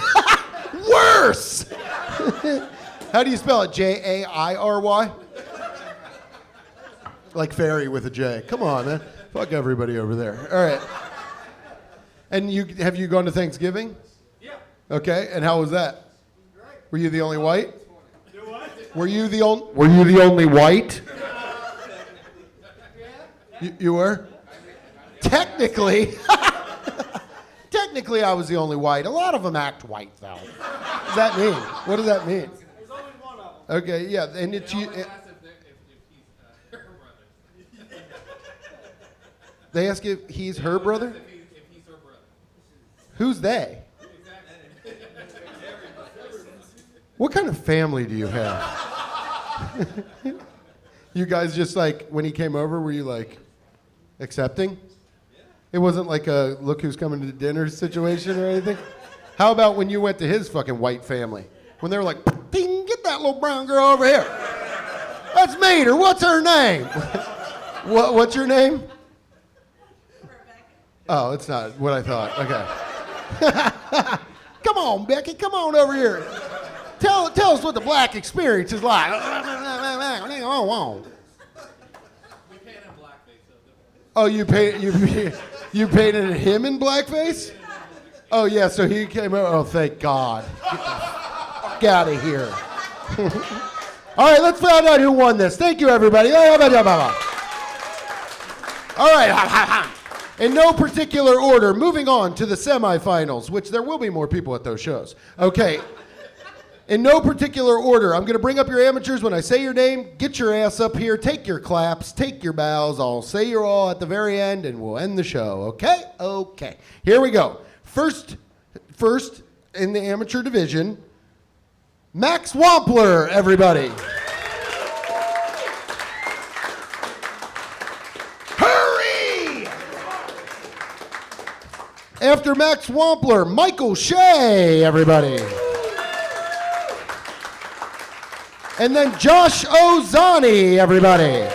Worse. How do you spell it? Jairy? Like fairy with a J. Come on, man. Fuck everybody over there. All right. And have you gone to Thanksgiving? Yeah. Okay. And how was that? Great. Were you the only white? Were you the only white? You were? Technically. Technically, I was the only white. A lot of them act white, though. What does that mean? What does that mean? There's only one of them. Okay, yeah, and it's you. They ask if he's her brother? If he's her brother. Who's they? What kind of family do you have? You guys just like, when he came over, were you like accepting? It wasn't like a look who's coming to dinner situation or anything? How about when you went to his fucking white family? When they were like, ding, get that little brown girl over here. Let's meet her. What's her name? What's your name? Oh, it's not what I thought. Okay. Come on, Becky. Come on over here. Tell us what the black experience is like. Oh, you painted him in blackface? Oh yeah, so he came over. Oh, thank God. Get the fuck out of here. All right, let's find out who won this. Thank you, everybody. All right. In no particular order, moving on to the semifinals, which there will be more people at those shows. Okay. In no particular order, I'm going to bring up your amateurs. When I say your name, get your ass up here, take your claps, take your bows. I'll say you're all at the very end, and we'll end the show, okay? Okay. Here we go. First in the amateur division, Max Wampler, everybody. Hurry! After Max Wampler, Michael Shea, everybody. And then Josh Ozani, everybody.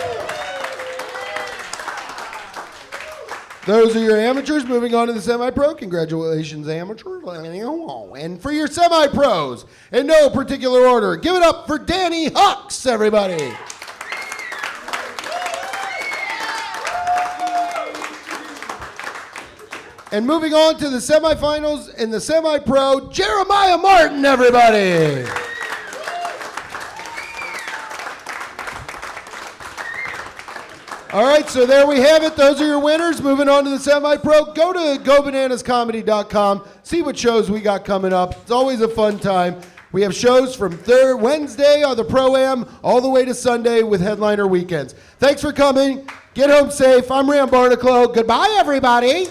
Those are your amateurs. Moving on to the semi-pro. Congratulations, amateur. And for your semi-pros, in no particular order, give it up for Danny Hucks, everybody. And moving on to the semifinals in the semi-pro, Jeremiah Martin, everybody. All right, so there we have it. Those are your winners. Moving on to the semi-pro. Go to GoBananasComedy.com. See what shows we got coming up. It's always a fun time. We have shows from Wednesday on the Pro-Am all the way to Sunday with headliner weekends. Thanks for coming. Get home safe. I'm Ram Barnaclo. Goodbye, everybody.